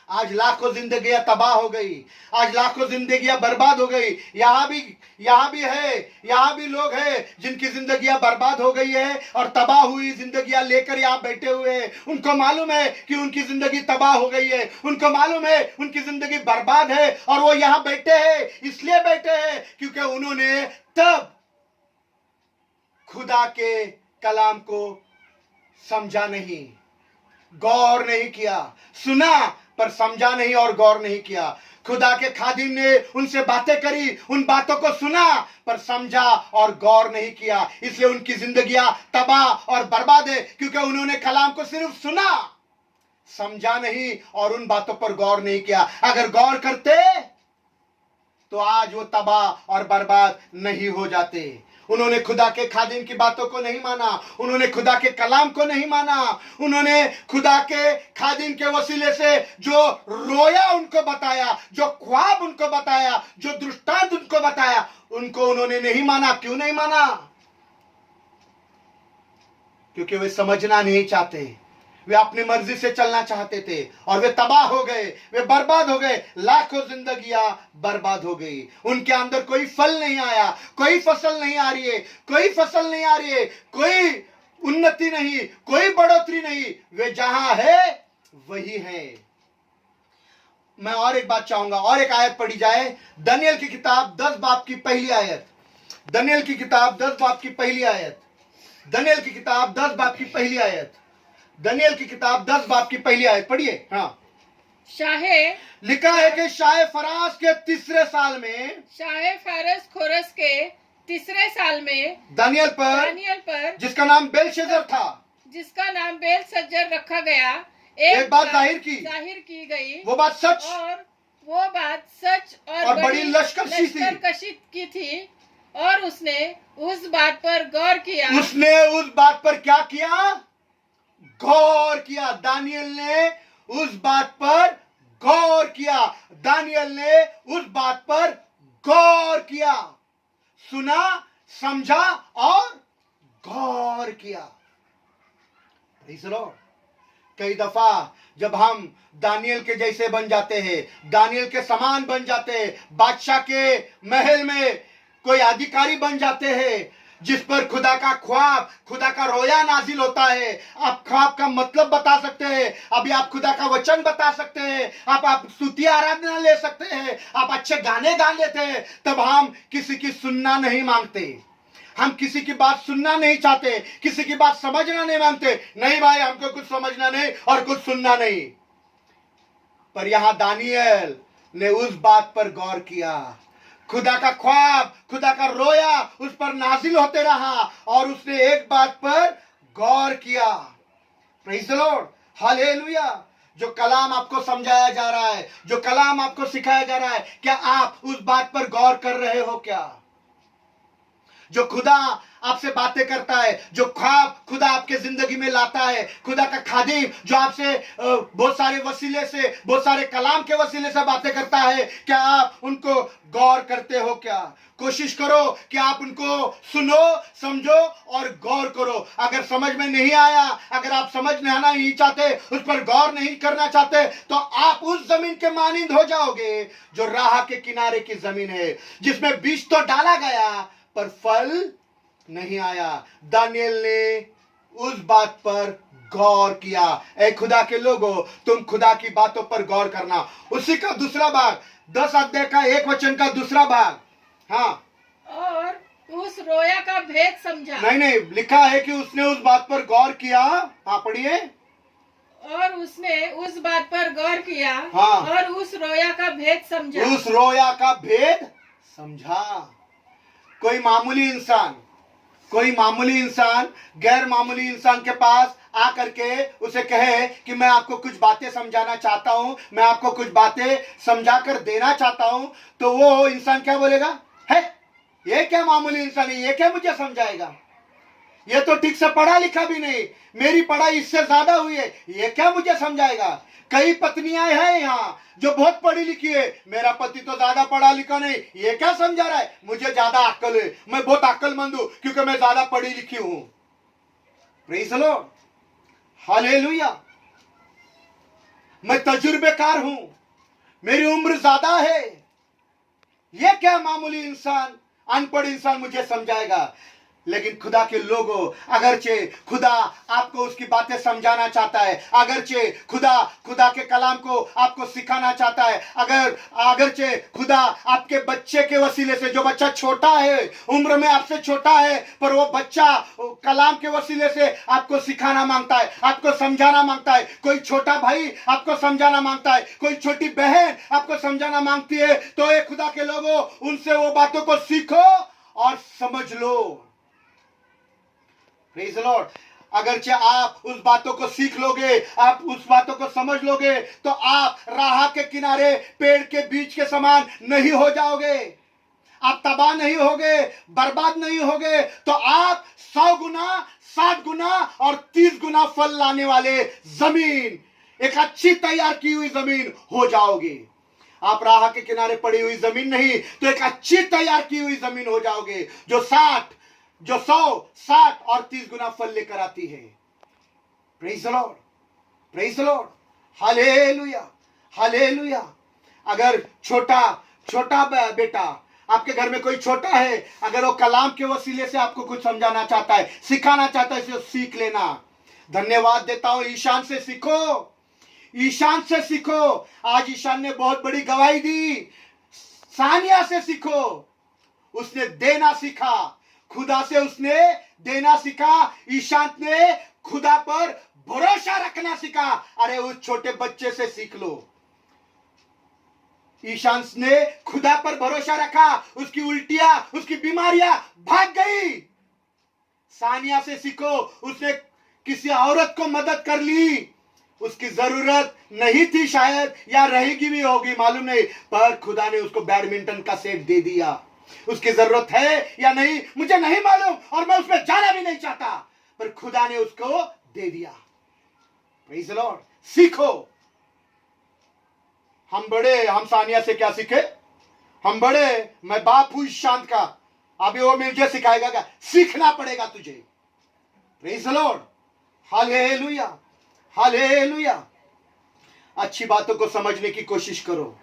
आज लाखों जिंदगियां तबाह हो गई, आज लाखों जिंदगियां बर्बाद हो गई। यहां भी लोग हैं जिनकी जिंदगियां बर्बाद हो गई है और तबाह हुई जिंदगियां लेकर यहां बैठे हुए हैं। उनको मालूम है कि उनकी जिंदगी तबाह हो गई है, उनको मालूम है उनकी जिंदगी बर्बाद है, और वो यहां बैठे हैं, इसलिए बैठे हैं क्योंकि उन्होंने तब खुदा के कलाम को समझा नहीं, गौर नहीं किया। सुना पर समझा नहीं और गौर नहीं किया। खुदा के खादिम ने उनसे बातें करी, उन बातों को सुना पर समझा और गौर नहीं किया। इसलिए उनकी जिंदगियां तबाह और बर्बाद है, क्योंकि उन्होंने कलाम को सिर्फ सुना, समझा नहीं और उन बातों पर गौर नहीं किया। अगर गौर करते तो आज वो तबाह और बर्बाद नहीं हो जाते। उन्होंने खुदा के खादिम की बातों को नहीं माना, उन्होंने खुदा के कलाम को नहीं माना, उन्होंने खुदा के खादिम के वसीले से जो रोया उनको बताया, जो ख्वाब उनको बताया, जो दृष्टांत उनको बताया, उनको उन्होंने नहीं माना। क्यों नहीं माना? क्योंकि वे समझना नहीं चाहते, वे अपनी मर्जी से चलना चाहते थे और वे तबाह हो गए, वे बर्बाद हो गए। लाखों जिंदगियां बर्बाद हो गई। उनके अंदर कोई फल नहीं आया, कोई फसल नहीं आ रही है, कोई फसल नहीं आ रही है, कोई उन्नति नहीं, कोई बढ़ोतरी नहीं। वे जहां है वही है। मैं और एक बात चाहूंगा, और एक आयत पढ़ी जाए। दानियेल की किताब 10 बाब की पहली आयत। दानियेल की किताब 10 बाब की पहली आयत। दानियेल की किताब 10 बाब की पहली आयत। दानियेल की किताब 10 बाब की पहली आयत पढ़िए। हाँ, शाहे लिखा है कि शाहे फरास के तीसरे साल में, शाहे फारस खोरस के तीसरे साल में दानियेल पर जिसका नाम बेलशस्सर था, जिसका नाम बेलशस्सर रखा गया, एक बात जाहिर की गई। वो बात सच, और वो बात सच और बड़ी लश्करकशी की थी। और उसने उस बात पर गौर किया। उसने उस बात पर क्या किया? गौर किया। दानियेल ने उस बात पर गौर किया। दानियेल ने उस बात पर गौर किया, सुना, समझा और गौर किया। Praise the Lord. कई दफा जब हम दानियेल के जैसे बन जाते हैं, दानियेल के समान बन जाते हैं, बादशाह के महल में कोई अधिकारी बन जाते हैं, जिस पर खुदा का ख्वाब, खुदा का रोया नाजिल होता है। आप ख्वाब का मतलब बता सकते हैं, अभी आप खुदा का वचन बता सकते हैं, आप स्तुति आराधना ले सकते हैं, आप अच्छे गाने गा लेते हैं। तब हम किसी की सुनना नहीं मांगते, हम किसी की बात सुनना नहीं चाहते, किसी की बात समझना नहीं मांगते। नहीं भाई, हमको कुछ समझना नहीं और कुछ सुनना नहीं। पर यहां दानियल ने उस बात पर गौर किया। खुदा का ख्वाब, खुदा का रोया उस पर नाजिल होते रहा और उसने एक बात पर गौर किया। Praise the lord, hallelujah. जो कलाम आपको समझाया जा रहा है, जो कलाम आपको सिखाया जा रहा है, क्या आप उस बात पर गौर कर रहे हो? क्या जो खुदा आपसे बातें करता है, जो ख्वाब खुदा आपके जिंदगी में लाता है, खुदा का खादिम जो आपसे बहुत सारे वसीले से, बहुत सारे कलाम के वसीले से बातें करता है, क्या आप उनको गौर करते हो? क्या कोशिश करो कि आप उनको सुनो, समझो और गौर करो। अगर समझ में नहीं आया, अगर आप समझ आना नहीं चाहते, उस पर गौर नहीं करना चाहते, तो आप उस जमीन के मानिंद हो जाओगे जो राह के किनारे की जमीन है, जिसमें बीज तो डाला गया पर फल नहीं आया। दानियल ने उस बात पर गौर किया। ए खुदा के लोगों, तुम खुदा की बातों पर गौर करना। उसी का दूसरा भाग, 10 अध्याय का 1 वचन का दूसरा भाग। हाँ, और उस रोया का भेद समझा। नहीं, लिखा है कि उसने उस बात पर गौर किया। हाँ, पढ़िए। और उसने उस बात पर गौर किया, हाँ। और उस रोया का भेद समझा। उस रोया का भेद समझा। कोई मामूली इंसान गैर मामूली इंसान के पास आकर के उसे कहे कि मैं आपको कुछ बातें समझाना चाहता हूं, मैं आपको कुछ बातें समझा कर देना चाहता हूं, तो वो इंसान क्या बोलेगा? है, ये क्या मामूली इंसान है, ये क्या मुझे समझाएगा? ये तो ठीक से पढ़ा लिखा भी नहीं, मेरी पढ़ाई इससे ज्यादा हुई है, ये क्या मुझे समझाएगा? कई पत्नियां हैं यहाँ जो बहुत पढ़ी लिखी है, मेरा पति तो ज्यादा पढ़ा लिखा नहीं, ये क्या समझा रहा है? मुझे ज्यादा अक्ल है, मैं बहुत अक्लमंद हूं क्योंकि मैं ज्यादा पढ़ी लिखी हूं। Praise the lord, hallelujah. मैं तजुर्बेकार हूं, मेरी उम्र ज्यादा है, ये क्या मामूली इंसान, अनपढ़ इंसान मुझे समझाएगा? लेकिन खुदा के लोगों, अगरचे खुदा आपको उसकी बातें समझाना चाहता है, अगरचे खुदा के कलाम को आपको सिखाना चाहता है, अगरचे खुदा आपके बच्चे के वसीले से, जो बच्चा छोटा है, उम्र में आपसे छोटा है, पर वो बच्चा कलाम के वसीले से आपको सिखाना मांगता है, आपको समझाना मांगता है। कोई छोटा भाई आपको समझाना मांगता है, कोई छोटी बहन आपको समझाना मांगती है, तो ये खुदा के लोगों, उनसे वो बातों को सीखो और समझ लो। Praise the Lord. अगरचे आप उस बातों को सीख लोगे, आप उस बातों को समझ लोगे, तो आप राह के किनारे पेड़ के बीज के समान नहीं हो जाओगे, आप तबाह नहीं होगे, बर्बाद नहीं होगे, तो आप 100 गुना, 60 गुना और 30 गुना फल लाने वाले जमीन, एक अच्छी तैयार की हुई जमीन हो जाओगे। आप राह के किनारे पड़ी हुई जमीन नहीं, तो एक अच्छी तैयार की हुई जमीन हो जाओगे, जो 100, 60 और 30 गुना फल लेकर आती है। Praise the Lord, praise the lord, hallelujah, hallelujah. अगर छोटा बेटा, आपके घर में कोई छोटा है, अगर वो कलाम के वसीले से आपको कुछ समझाना चाहता है, सिखाना चाहता है, इसे सीख लेना। धन्यवाद देता हूं, ईशान से सीखो, ईशान से सीखो। आज ईशान ने बहुत बड़ी गवाही दी। सानिया से सीखो, उसने देना सीखा, खुदा से उसने देना सीखा। ईशान ने खुदा पर भरोसा रखना सीखा। अरे उस छोटे बच्चे से सीख लो। ईशान ने खुदा पर भरोसा रखा, उसकी उल्टियां, उसकी बीमारियां भाग गई। सानिया से सीखो, उसने किसी औरत को मदद कर ली, उसकी जरूरत नहीं थी शायद, या रहेगी भी होगी मालूम नहीं, पर खुदा ने उसको बैडमिंटन का सेट दे दिया। उसकी जरूरत है या नहीं मुझे नहीं मालूम, और मैं उसमें जाना भी नहीं चाहता, पर खुदा ने उसको दे दिया। Praise the Lord. सीखो। हम सानिया से क्या सीखे? हम बड़े, मैं बाप हूं शांत का, अभी वो मुझे सिखाएगा क्या? सीखना पड़ेगा तुझे। Praise the lord, hallelujah, hallelujah. अच्छी बातों को समझने की कोशिश करो,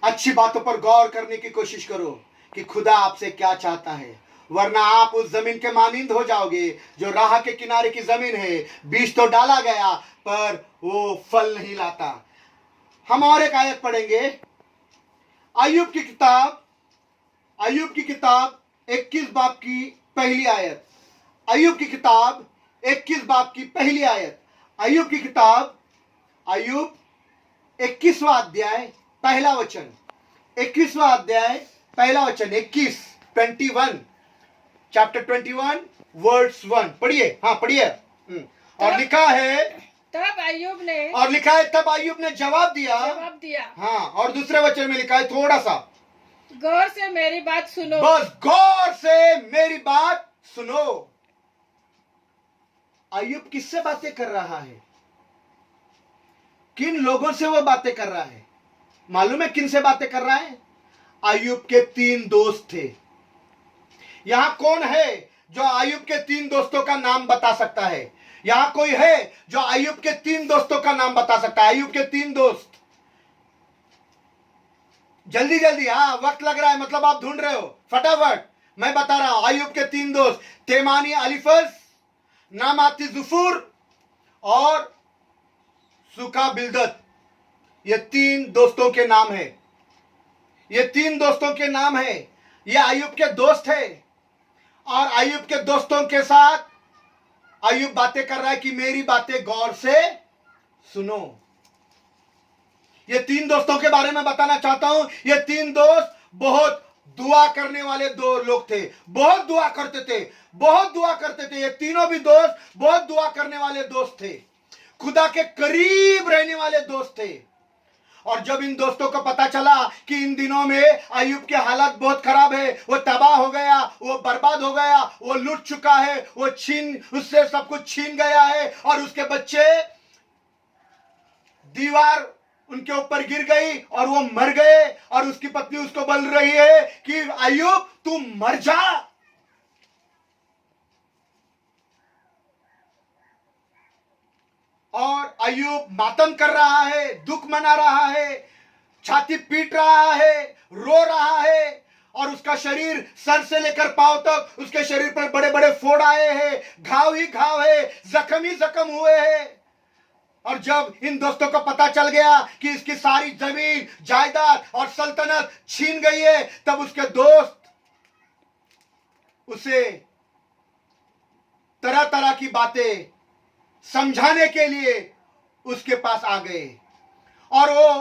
अच्छी बातों पर गौर करने की कोशिश करो कि खुदा आपसे क्या चाहता है, वरना आप उस जमीन के मानिंद हो जाओगे जो राह के किनारे की जमीन है। बीज तो डाला गया पर वो फल नहीं लाता। हम और एक आयत पढ़ेंगे, अय्यूब की किताब अय्यूब की किताब 21 बाब की पहली आयत। अय्यूब की किताब 21 बाब की पहली आयत। अय्यूब की किताब, अय्यूब 21वां अध्याय पहला वचन। 21वां अध्याय पहला वचन। 21 चैप्टर 21 वर्ड्स 1 पढ़िए। हाँ पढ़िए। और लिखा है, तब अय्यूब ने और लिखा है तब अय्यूब ने जवाब दिया। हाँ, और दूसरे वचन में लिखा है, थोड़ा सा गौर से मेरी बात सुनो। बस गौर से मेरी बात सुनो। अय्यूब किससे बातें कर रहा है? किन लोगों से वो बातें कर रहा है? मालूम है किन से बातें कर रहा है? अय्यूब के 3 दोस्त थे। यहां कौन है जो अय्यूब के 3 दोस्तों का नाम बता सकता है? यहां कोई है जो अय्यूब के 3 दोस्तों का नाम बता सकता है? अय्यूब के 3 दोस्त, जल्दी जल्दी। हाँ, वक्त लग रहा है, मतलब आप ढूंढ रहे हो, फटाफट मैं बता रहा हूं। अय्यूब के 3 दोस्त, तेमानी अलीफज, नामाती जुफूर और सुका बिल्दत। ये 3 दोस्तों के नाम है। ये 3 दोस्तों के नाम है। ये अय्यूब के दोस्त है, और अय्यूब के दोस्तों के साथ अय्यूब बातें कर रहा है कि मेरी बातें गौर से सुनो। ये 3 दोस्तों के बारे में बताना चाहता हूं। ये 3 दोस्त बहुत दुआ करने वाले 2 लोग थे। बहुत दुआ करते थे, बहुत दुआ करते थे। ये तीनों भी दोस्त बहुत दुआ करने वाले दोस्त थे, खुदा के करीब रहने वाले दोस्त थे। और जब इन दोस्तों को पता चला कि इन दिनों में अय्यूब की हालत बहुत खराब है, वो तबाह हो गया, वो बर्बाद हो गया, वो लूट चुका है, वो उससे सब कुछ छीन गया है, और उसके बच्चे, दीवार उनके ऊपर गिर गई और वो मर गए, और उसकी पत्नी उसको बोल रही है कि अय्यूब तू मर जा। और अय्यूब मातम कर रहा है, दुख मना रहा है, छाती पीट रहा है, रो रहा है, और उसका शरीर सर से लेकर पांव तक, उसके शरीर पर बड़े बड़े फोड़ आए हैं, घाव ही घाव है, जख्म ही जख्म हुए हैं। और जब इन दोस्तों को पता चल गया कि इसकी सारी जमीन जायदाद और सल्तनत छीन गई है, तब उसके दोस्त उसे तरह तरह की बातें समझाने के लिए उसके पास आ गए, और वो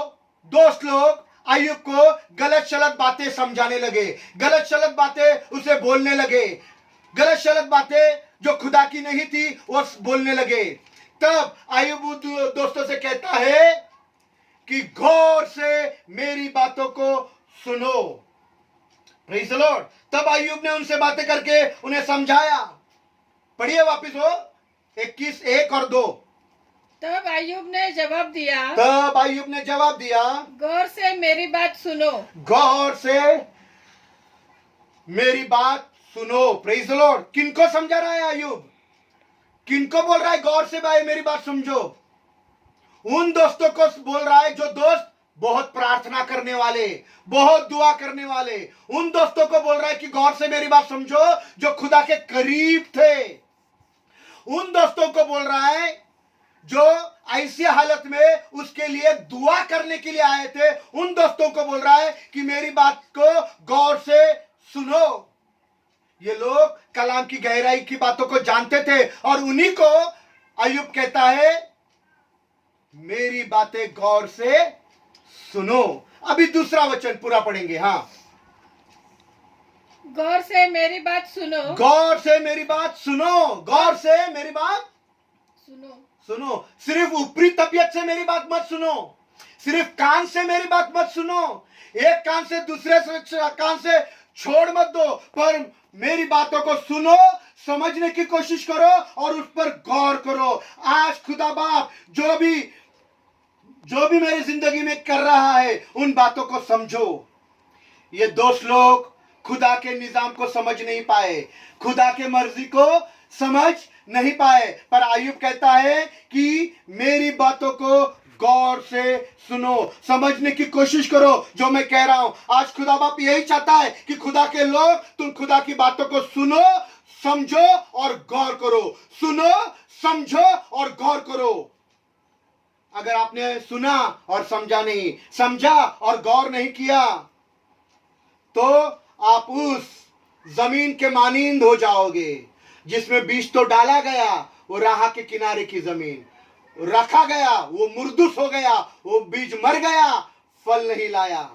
दोस्त लोग अय्यूब को गलत शलत बातें समझाने लगे, गलत शलत बातें उसे बोलने लगे, गलत शलत बातें जो खुदा की नहीं थी वो बोलने लगे। तब अय्यूब दोस्तों से कहता है कि गौर से मेरी बातों को सुनो। Praise the Lord. तब अय्यूब ने उनसे बातें करके उन्हें समझाया। पढ़िए वापिस हो 21 1 और 2। तब अय्यूब ने जवाब दिया, तब अय्यूब ने जवाब दिया, गौर से मेरी बात सुनो। गौर से मेरी बात सुनो। Praise the Lord. किनको समझा रहा है अय्यूब? किनको बोल रहा है गौर से भाई मेरी बात समझो? उन दोस्तों को बोल रहा है जो दोस्त बहुत प्रार्थना करने वाले, बहुत दुआ करने वाले। उन दोस्तों को बोल रहा है कि गौर से मेरी बात समझो, जो खुदा के करीब थे। उन दोस्तों को बोल रहा है जो ऐसी हालत में उसके लिए दुआ करने के लिए आए थे। उन दोस्तों को बोल रहा है कि मेरी बात को गौर से सुनो। ये लोग कलाम की गहराई की बातों को जानते थे, और उन्हीं को अय्यूब कहता है मेरी बातें गौर से सुनो। अभी दूसरा वचन पूरा पढ़ेंगे। हाँ, गौर से मेरी बात सुनो। गौर से मेरी बात सुनो। गौर से मेरी बात सुनो। सुनो। सिर्फ ऊपरी तबीयत से मेरी बात मत सुनो, सिर्फ कान से मेरी बात मत सुनो, एक कान से दूसरे कान से छोड़ मत दो, पर मेरी बातों को सुनो, समझने की कोशिश करो और उस पर गौर करो। आज खुदा बाप जो भी मेरी जिंदगी में कर रहा है, उन बातों को समझो। ये दोस्त लोग खुदा के निजाम को समझ नहीं पाए, खुदा के मर्जी को समझ नहीं पाए, पर अय्यूब कहता है कि मेरी बातों को गौर से सुनो, समझने की कोशिश करो जो मैं कह रहा हूं। आज खुदा बाप यही चाहता है कि खुदा के लोग तुम खुदा की बातों को सुनो, समझो और गौर करो। सुनो, समझो और गौर करो। अगर आपने सुना और समझा नहीं, समझा और गौर नहीं किया, तो आप उस जमीन के मानिंद हो जाओगे जिसमें बीज तो डाला गया, वो राह के किनारे की जमीन रखा गया, वो मुर्दुस हो गया, वो बीज मर गया, फल नहीं लाया।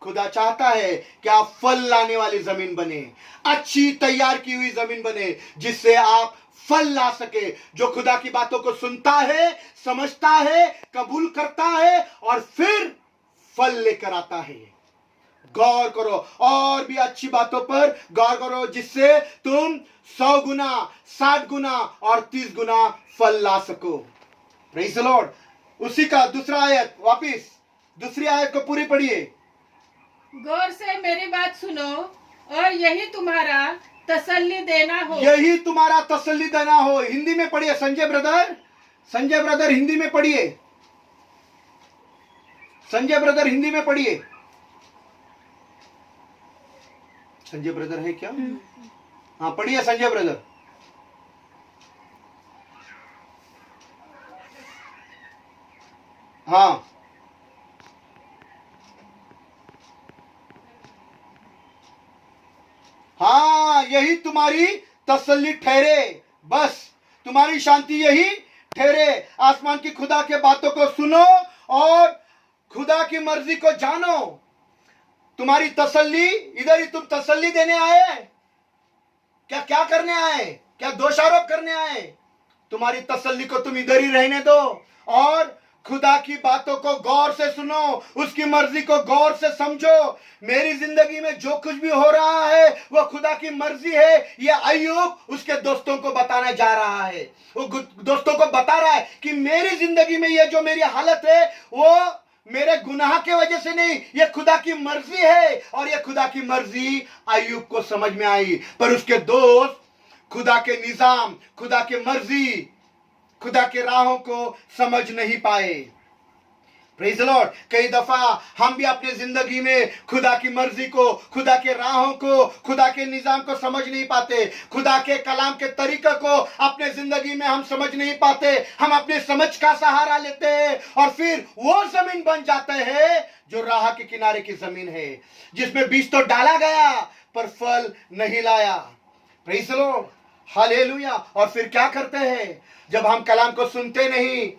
खुदा चाहता है कि आप फल लाने वाली जमीन बने, अच्छी तैयार की हुई जमीन बने, जिससे आप फल ला सके, जो खुदा की बातों को सुनता है, समझता है, कबूल करता है और फिर फल लेकर आता है। गौर करो, और भी अच्छी बातों पर गौर करो, जिससे तुम 100 गुना, 60 गुना और 30 गुना फल ला सको। Praise the Lord. उसी का दूसरा आयत, वापिस दूसरी आयत को पूरी पढ़िए। गौर से मेरी बात सुनो और यही तुम्हारा तसल्ली देना हो। यही तुम्हारा तसल्ली देना हो। हिंदी में पढ़िए संजय ब्रदर, संजय ब्रदर हिंदी में पढ़िए, संजय ब्रदर हिंदी में पढ़िए। संजय ब्रदर है क्या? हाँ पढ़िए संजय ब्रदर। हाँ हाँ, यही तुम्हारी तसल्ली ठहरे, बस तुम्हारी शांति यही ठहरे। आसमान की खुदा के बातों को सुनो और खुदा की मर्जी को जानो। तुम्हारी तसल्ली इधर ही, तुम तसल्ली देने आए क्या? क्या करने आए? क्या दोषारोप करने आए? तुम्हारी तसल्ली को तुम इधर ही रहने दो और खुदा की बातों को गौर से सुनो, उसकी मर्जी को गौर से समझो। मेरी जिंदगी में जो कुछ भी हो रहा है वो खुदा की मर्जी है। ये अय्यूब उसके दोस्तों को बताने जा रहा है, वो दोस्तों को बता रहा है कि मेरी जिंदगी में ये जो मेरी हालत है वो मेरे गुनाह के वजह से नहीं, ये खुदा की मर्जी है। और ये खुदा की मर्जी अय्यूब को समझ में आई, पर उसके दोस्त खुदा के निजाम, खुदा के मर्जी, खुदा के राहों को समझ नहीं पाए। Praise the Lord. कई दफा हम भी अपनी जिंदगी में खुदा की मर्जी को, खुदा के राहों को, खुदा के निजाम को समझ नहीं पाते। खुदा के कलाम के तरीके को अपने जिंदगी में हम समझ नहीं पाते। हम अपने समझ का सहारा लेते हैं और फिर वो जमीन बन जाते हैं जो राह के किनारे की जमीन है, जिसमें बीज तो डाला गया पर फल नहीं लाया। Praise the lord, hallelujah. और फिर क्या करते हैं? जब हम कलाम को सुनते नहीं,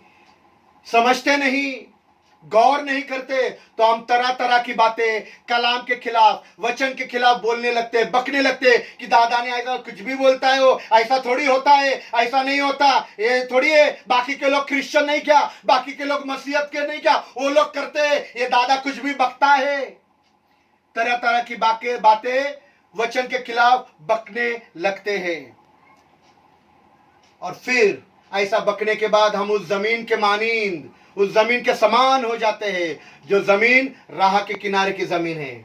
समझते नहीं, गौर नहीं करते, तो हम तरह तरह की बातें कलाम के खिलाफ, वचन के खिलाफ बोलने लगते, बकने लगते कि दादा ने ऐसा कुछ भी बोलता है, वो ऐसा थोड़ी होता है, ऐसा नहीं होता, ये थोड़ी है। बाकी के लोग क्रिश्चियन नहीं क्या, बाकी के लोग मसीहत के नहीं क्या, वो लोग करते हैं, ये दादा कुछ भी बकता है। तरह तरह की बातें वचन के खिलाफ बकने लगते हैं। और फिर ऐसा बकने के बाद हम उस जमीन के मानिंद, उस जमीन के समान हो जाते हैं, जो जमीन राह के किनारे की जमीन है,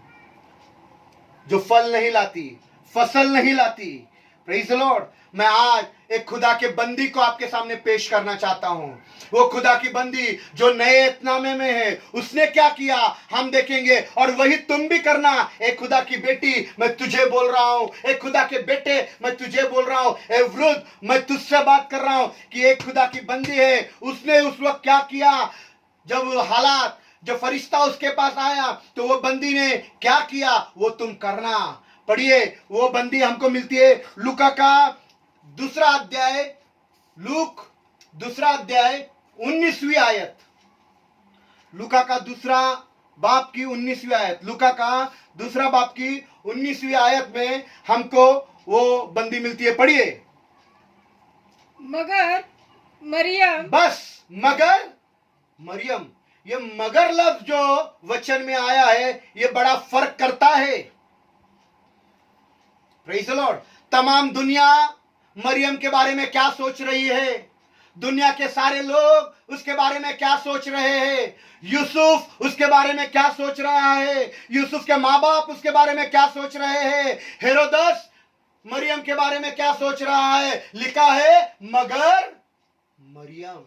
जो फल नहीं लाती, फसल नहीं लाती। Praise the Lord. मैं आज एक खुदा के बंदी को आपके सामने पेश करना चाहता हूं। वो खुदा की बंदी जो नए एतनामे में है, उसने क्या किया हम देखेंगे, और वही तुम भी करना। एक खुदा की बेटी, मैं तुझे बोल रहा हूं, एक खुदा के बेटे, मैं तुझे बोल रहा हूं, ए वृद्ध, मैं तुझसे बात कर रहा हूं कि एक खुदा की बंदी है। उसने उस वक्त क्या किया जब हालात, जब फरिश्ता उसके पास आया, तो वो बंदी ने क्या किया, वो तुम करना। पढ़िए, वो बंदी हमको मिलती है लूका का दूसरा अध्याय, लूक दूसरा अध्याय 19वीं आयत, लूका का दूसरा बाप की 19वीं आयत, लूका का दूसरा बाप की 19वीं आयत में हमको वो बंदी मिलती है। पढ़िए। मगर मरियम, बस मगर मरियम, ये मगर लफ्ज जो वचन में आया है, ये बड़ा फर्क करता है। Praise the Lord. तमाम दुनिया मरियम के बारे में क्या सोच रही है, दुनिया के सारे लोग उसके बारे में क्या सोच रहे हैं, यूसुफ उसके बारे में क्या सोच रहा है, यूसुफ के माँ बाप उसके बारे में क्या सोच रहे हैं, हेरोदस मरियम के बारे में क्या सोच रहा है। लिखा है मगर मरियम।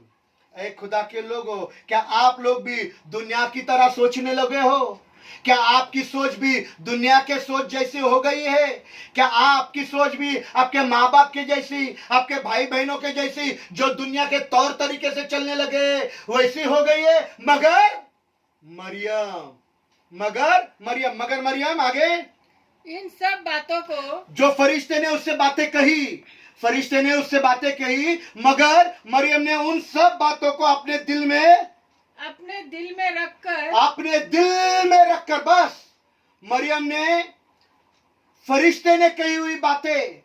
ऐ खुदा के लोगों, क्या आप लोग भी दुनिया की तरह सोचने लगे हो? क्या आपकी सोच भी दुनिया के सोच जैसी हो गई है? क्या आपकी सोच भी आपके माँ बाप के जैसी, आपके भाई बहनों के जैसी, जो दुनिया के तौर तरीके से चलने लगे, वैसी हो गई है? मगर मरियम, मगर मरियम, मगर मरियम। आगे इन सब बातों को जो फरिश्ते ने उससे बातें कही, फरिश्ते ने उससे बातें कही, मगर मरियम ने उन सब बातों को अपने दिल में रखकर बस मरियम ने फरिश्ते ने कही हुई बातें,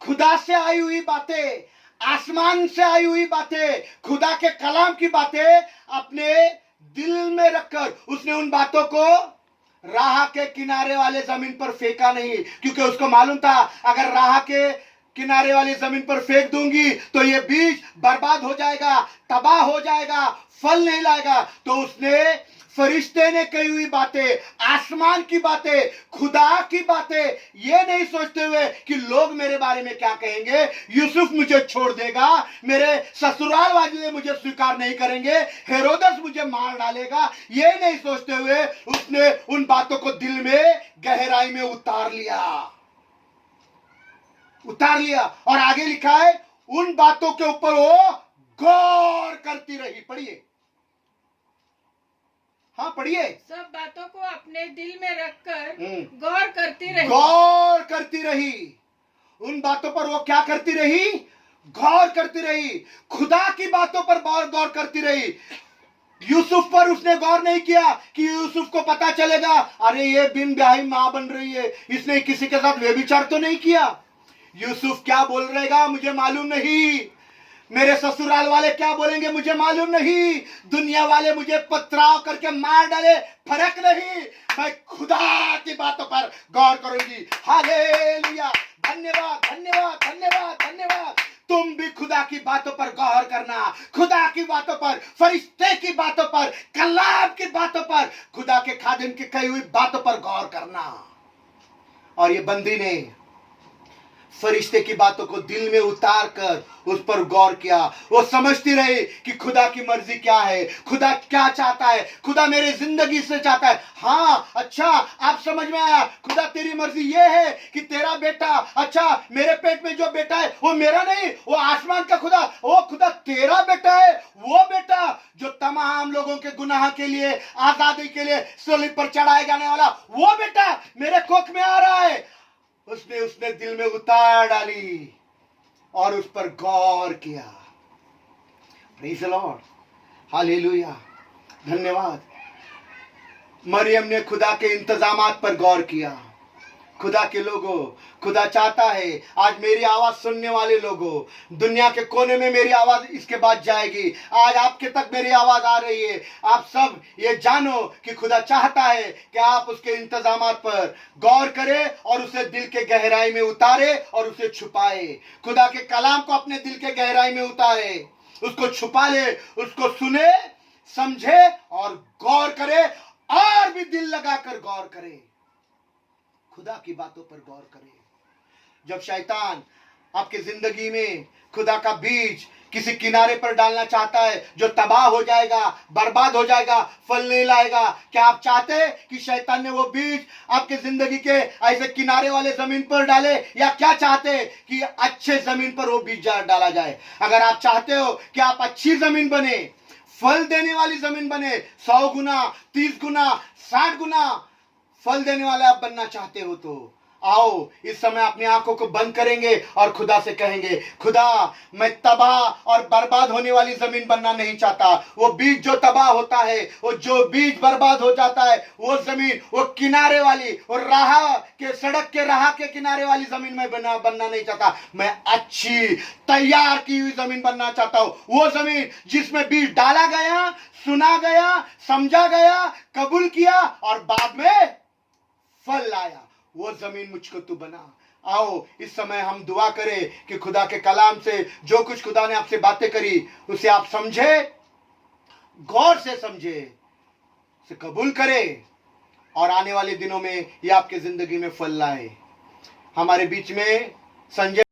खुदा से आई हुई बातें, आसमान से आई हुई बातें, खुदा के कलाम की बातें अपने दिल में रखकर उसने उन बातों को राह के किनारे वाले जमीन पर फेंका नहीं, क्योंकि उसको मालूम था अगर राह के किनारे वाली जमीन पर फेंक दूंगी तो ये बीज बर्बाद हो जाएगा, तबाह हो जाएगा, फल नहीं लाएगा। तो उसने फरिश्ते ने कही हुई बातें, आसमान की बातें, खुदा की बातें, ये नहीं सोचते हुए कि लोग मेरे बारे में क्या कहेंगे, यूसुफ मुझे छोड़ देगा, मेरे ससुराल वाले मुझे स्वीकार नहीं करेंगे, हेरोदस मुझे मार डालेगा, ये नहीं सोचते हुए उसने उन बातों को दिल में गहराई में उतार लिया। और आगे लिखा है उन बातों के ऊपर वो गौर करती रही। पढ़िए, हाँ पढ़िए। सब बातों को अपने दिल में रखकर गौर करती रही। उन बातों पर वो क्या करती रही? गौर करती रही। खुदा की बातों पर गौर करती रही। यूसुफ पर उसने गौर नहीं किया कि यूसुफ को पता चलेगा अरे ये बिन ब्याही मां बन रही है, इसने किसी के साथ व्यभिचार तो नहीं किया। यूसुफ क्या बोल रहेगा मुझे मालूम नहीं, मेरे ससुराल वाले क्या बोलेंगे मुझे मालूम नहीं, दुनिया वाले मुझे पथराव करके मार डाले, फर्क नहीं, मैं खुदा की बातों पर गौर करूंगी। हालेलुया, धन्यवाद धन्यवाद धन्यवाद धन्यवाद। तुम भी खुदा की बातों पर गौर करना, खुदा की बातों पर, फरिश्ते की बातों पर, कलाम की बातों पर, खुदा के खादिम की कही हुई बातों पर गौर करना। और ये बंदी ने फरिश्ते की बातों को दिल में उतार कर उस पर गौर किया। वो समझती रही कि खुदा की मर्जी क्या है, खुदा क्या चाहता है, खुदा मेरे जिंदगी से चाहता है। हाँ अच्छा, आप समझ में आया, खुदा तेरी मर्जी ये है कि तेरा बेटा, अच्छा मेरे पेट में जो बेटा है वो मेरा नहीं, वो आसमान का खुदा, वो खुदा तेरा बेटा है, वो बेटा जो तमाम लोगों के गुनाह के लिए, आजादी के लिए सूली पर चढ़ाए जाने वाला वो बेटा मेरे कोख में आ रहा है। उसने दिल में उतार डाली और उस पर गौर किया। प्रेज़ द लॉर्ड, हालेलुया, धन्यवाद। मरियम ने खुदा के इंतजामात पर गौर किया। खुदा के लोगों, खुदा चाहता है आज मेरी आवाज सुनने वाले लोगों, दुनिया के कोने में मेरी आवाज इसके बाद जाएगी, आज आपके तक मेरी आवाज आ रही है। आप सब ये जानो कि खुदा चाहता है कि आप उसके इंतजामात पर गौर करें और उसे दिल के गहराई में उतारे और उसे छुपाए। खुदा के कलाम को अपने दिल के गहराई में उतारे, उसको छुपा ले, उसको सुने, समझे और गौर करे, और भी दिल लगाकर गौर करे, खुदा की बातों पर गौर करें। जब शैतान आपके जिंदगी में खुदा का बीज किसी किनारे पर डालना चाहता है जो तबाह हो जाएगा, बर्बाद हो जाएगा, फल नहीं लाएगा, क्या आप चाहते हैं कि शैतान ने वो बीज आपके जिंदगी के ऐसे किनारे वाले जमीन पर डाले, या क्या चाहते हैं कि अच्छे जमीन पर वो बीज डाला जाए? अगर आप चाहते हो कि आप अच्छी जमीन बने, फल देने वाली जमीन बने, 100 गुना, 30 गुना, 60 गुना फल देने वाले आप बनना चाहते हो, तो आओ इस समय अपनी आंखों को बंद करेंगे और खुदा से कहेंगे, खुदा मैं तबाह और बर्बाद होने वाली जमीन बनना नहीं चाहता। वो बीज जो तबाह होता है, वो जो बीज बर्बाद हो जाता है, वो जमीन, वो किनारे वाली, वो राह के, सड़क के राह के किनारे वाली जमीन में बनना नहीं चाहता। मैं अच्छी तैयार की हुई जमीन बनना चाहता हूं, वो जमीन जिसमें बीज डाला गया, सुना गया, समझा गया, कबूल किया और बाद में फल लाया, वो जमीन मुझको तू बना। आओ इस समय हम दुआ करें कि खुदा के कलाम से जो कुछ खुदा ने आपसे बातें करी उसे आप समझे, गौर से समझे, उसे कबूल करें और आने वाले दिनों में ये आपके जिंदगी में फल लाए। हमारे बीच में संजय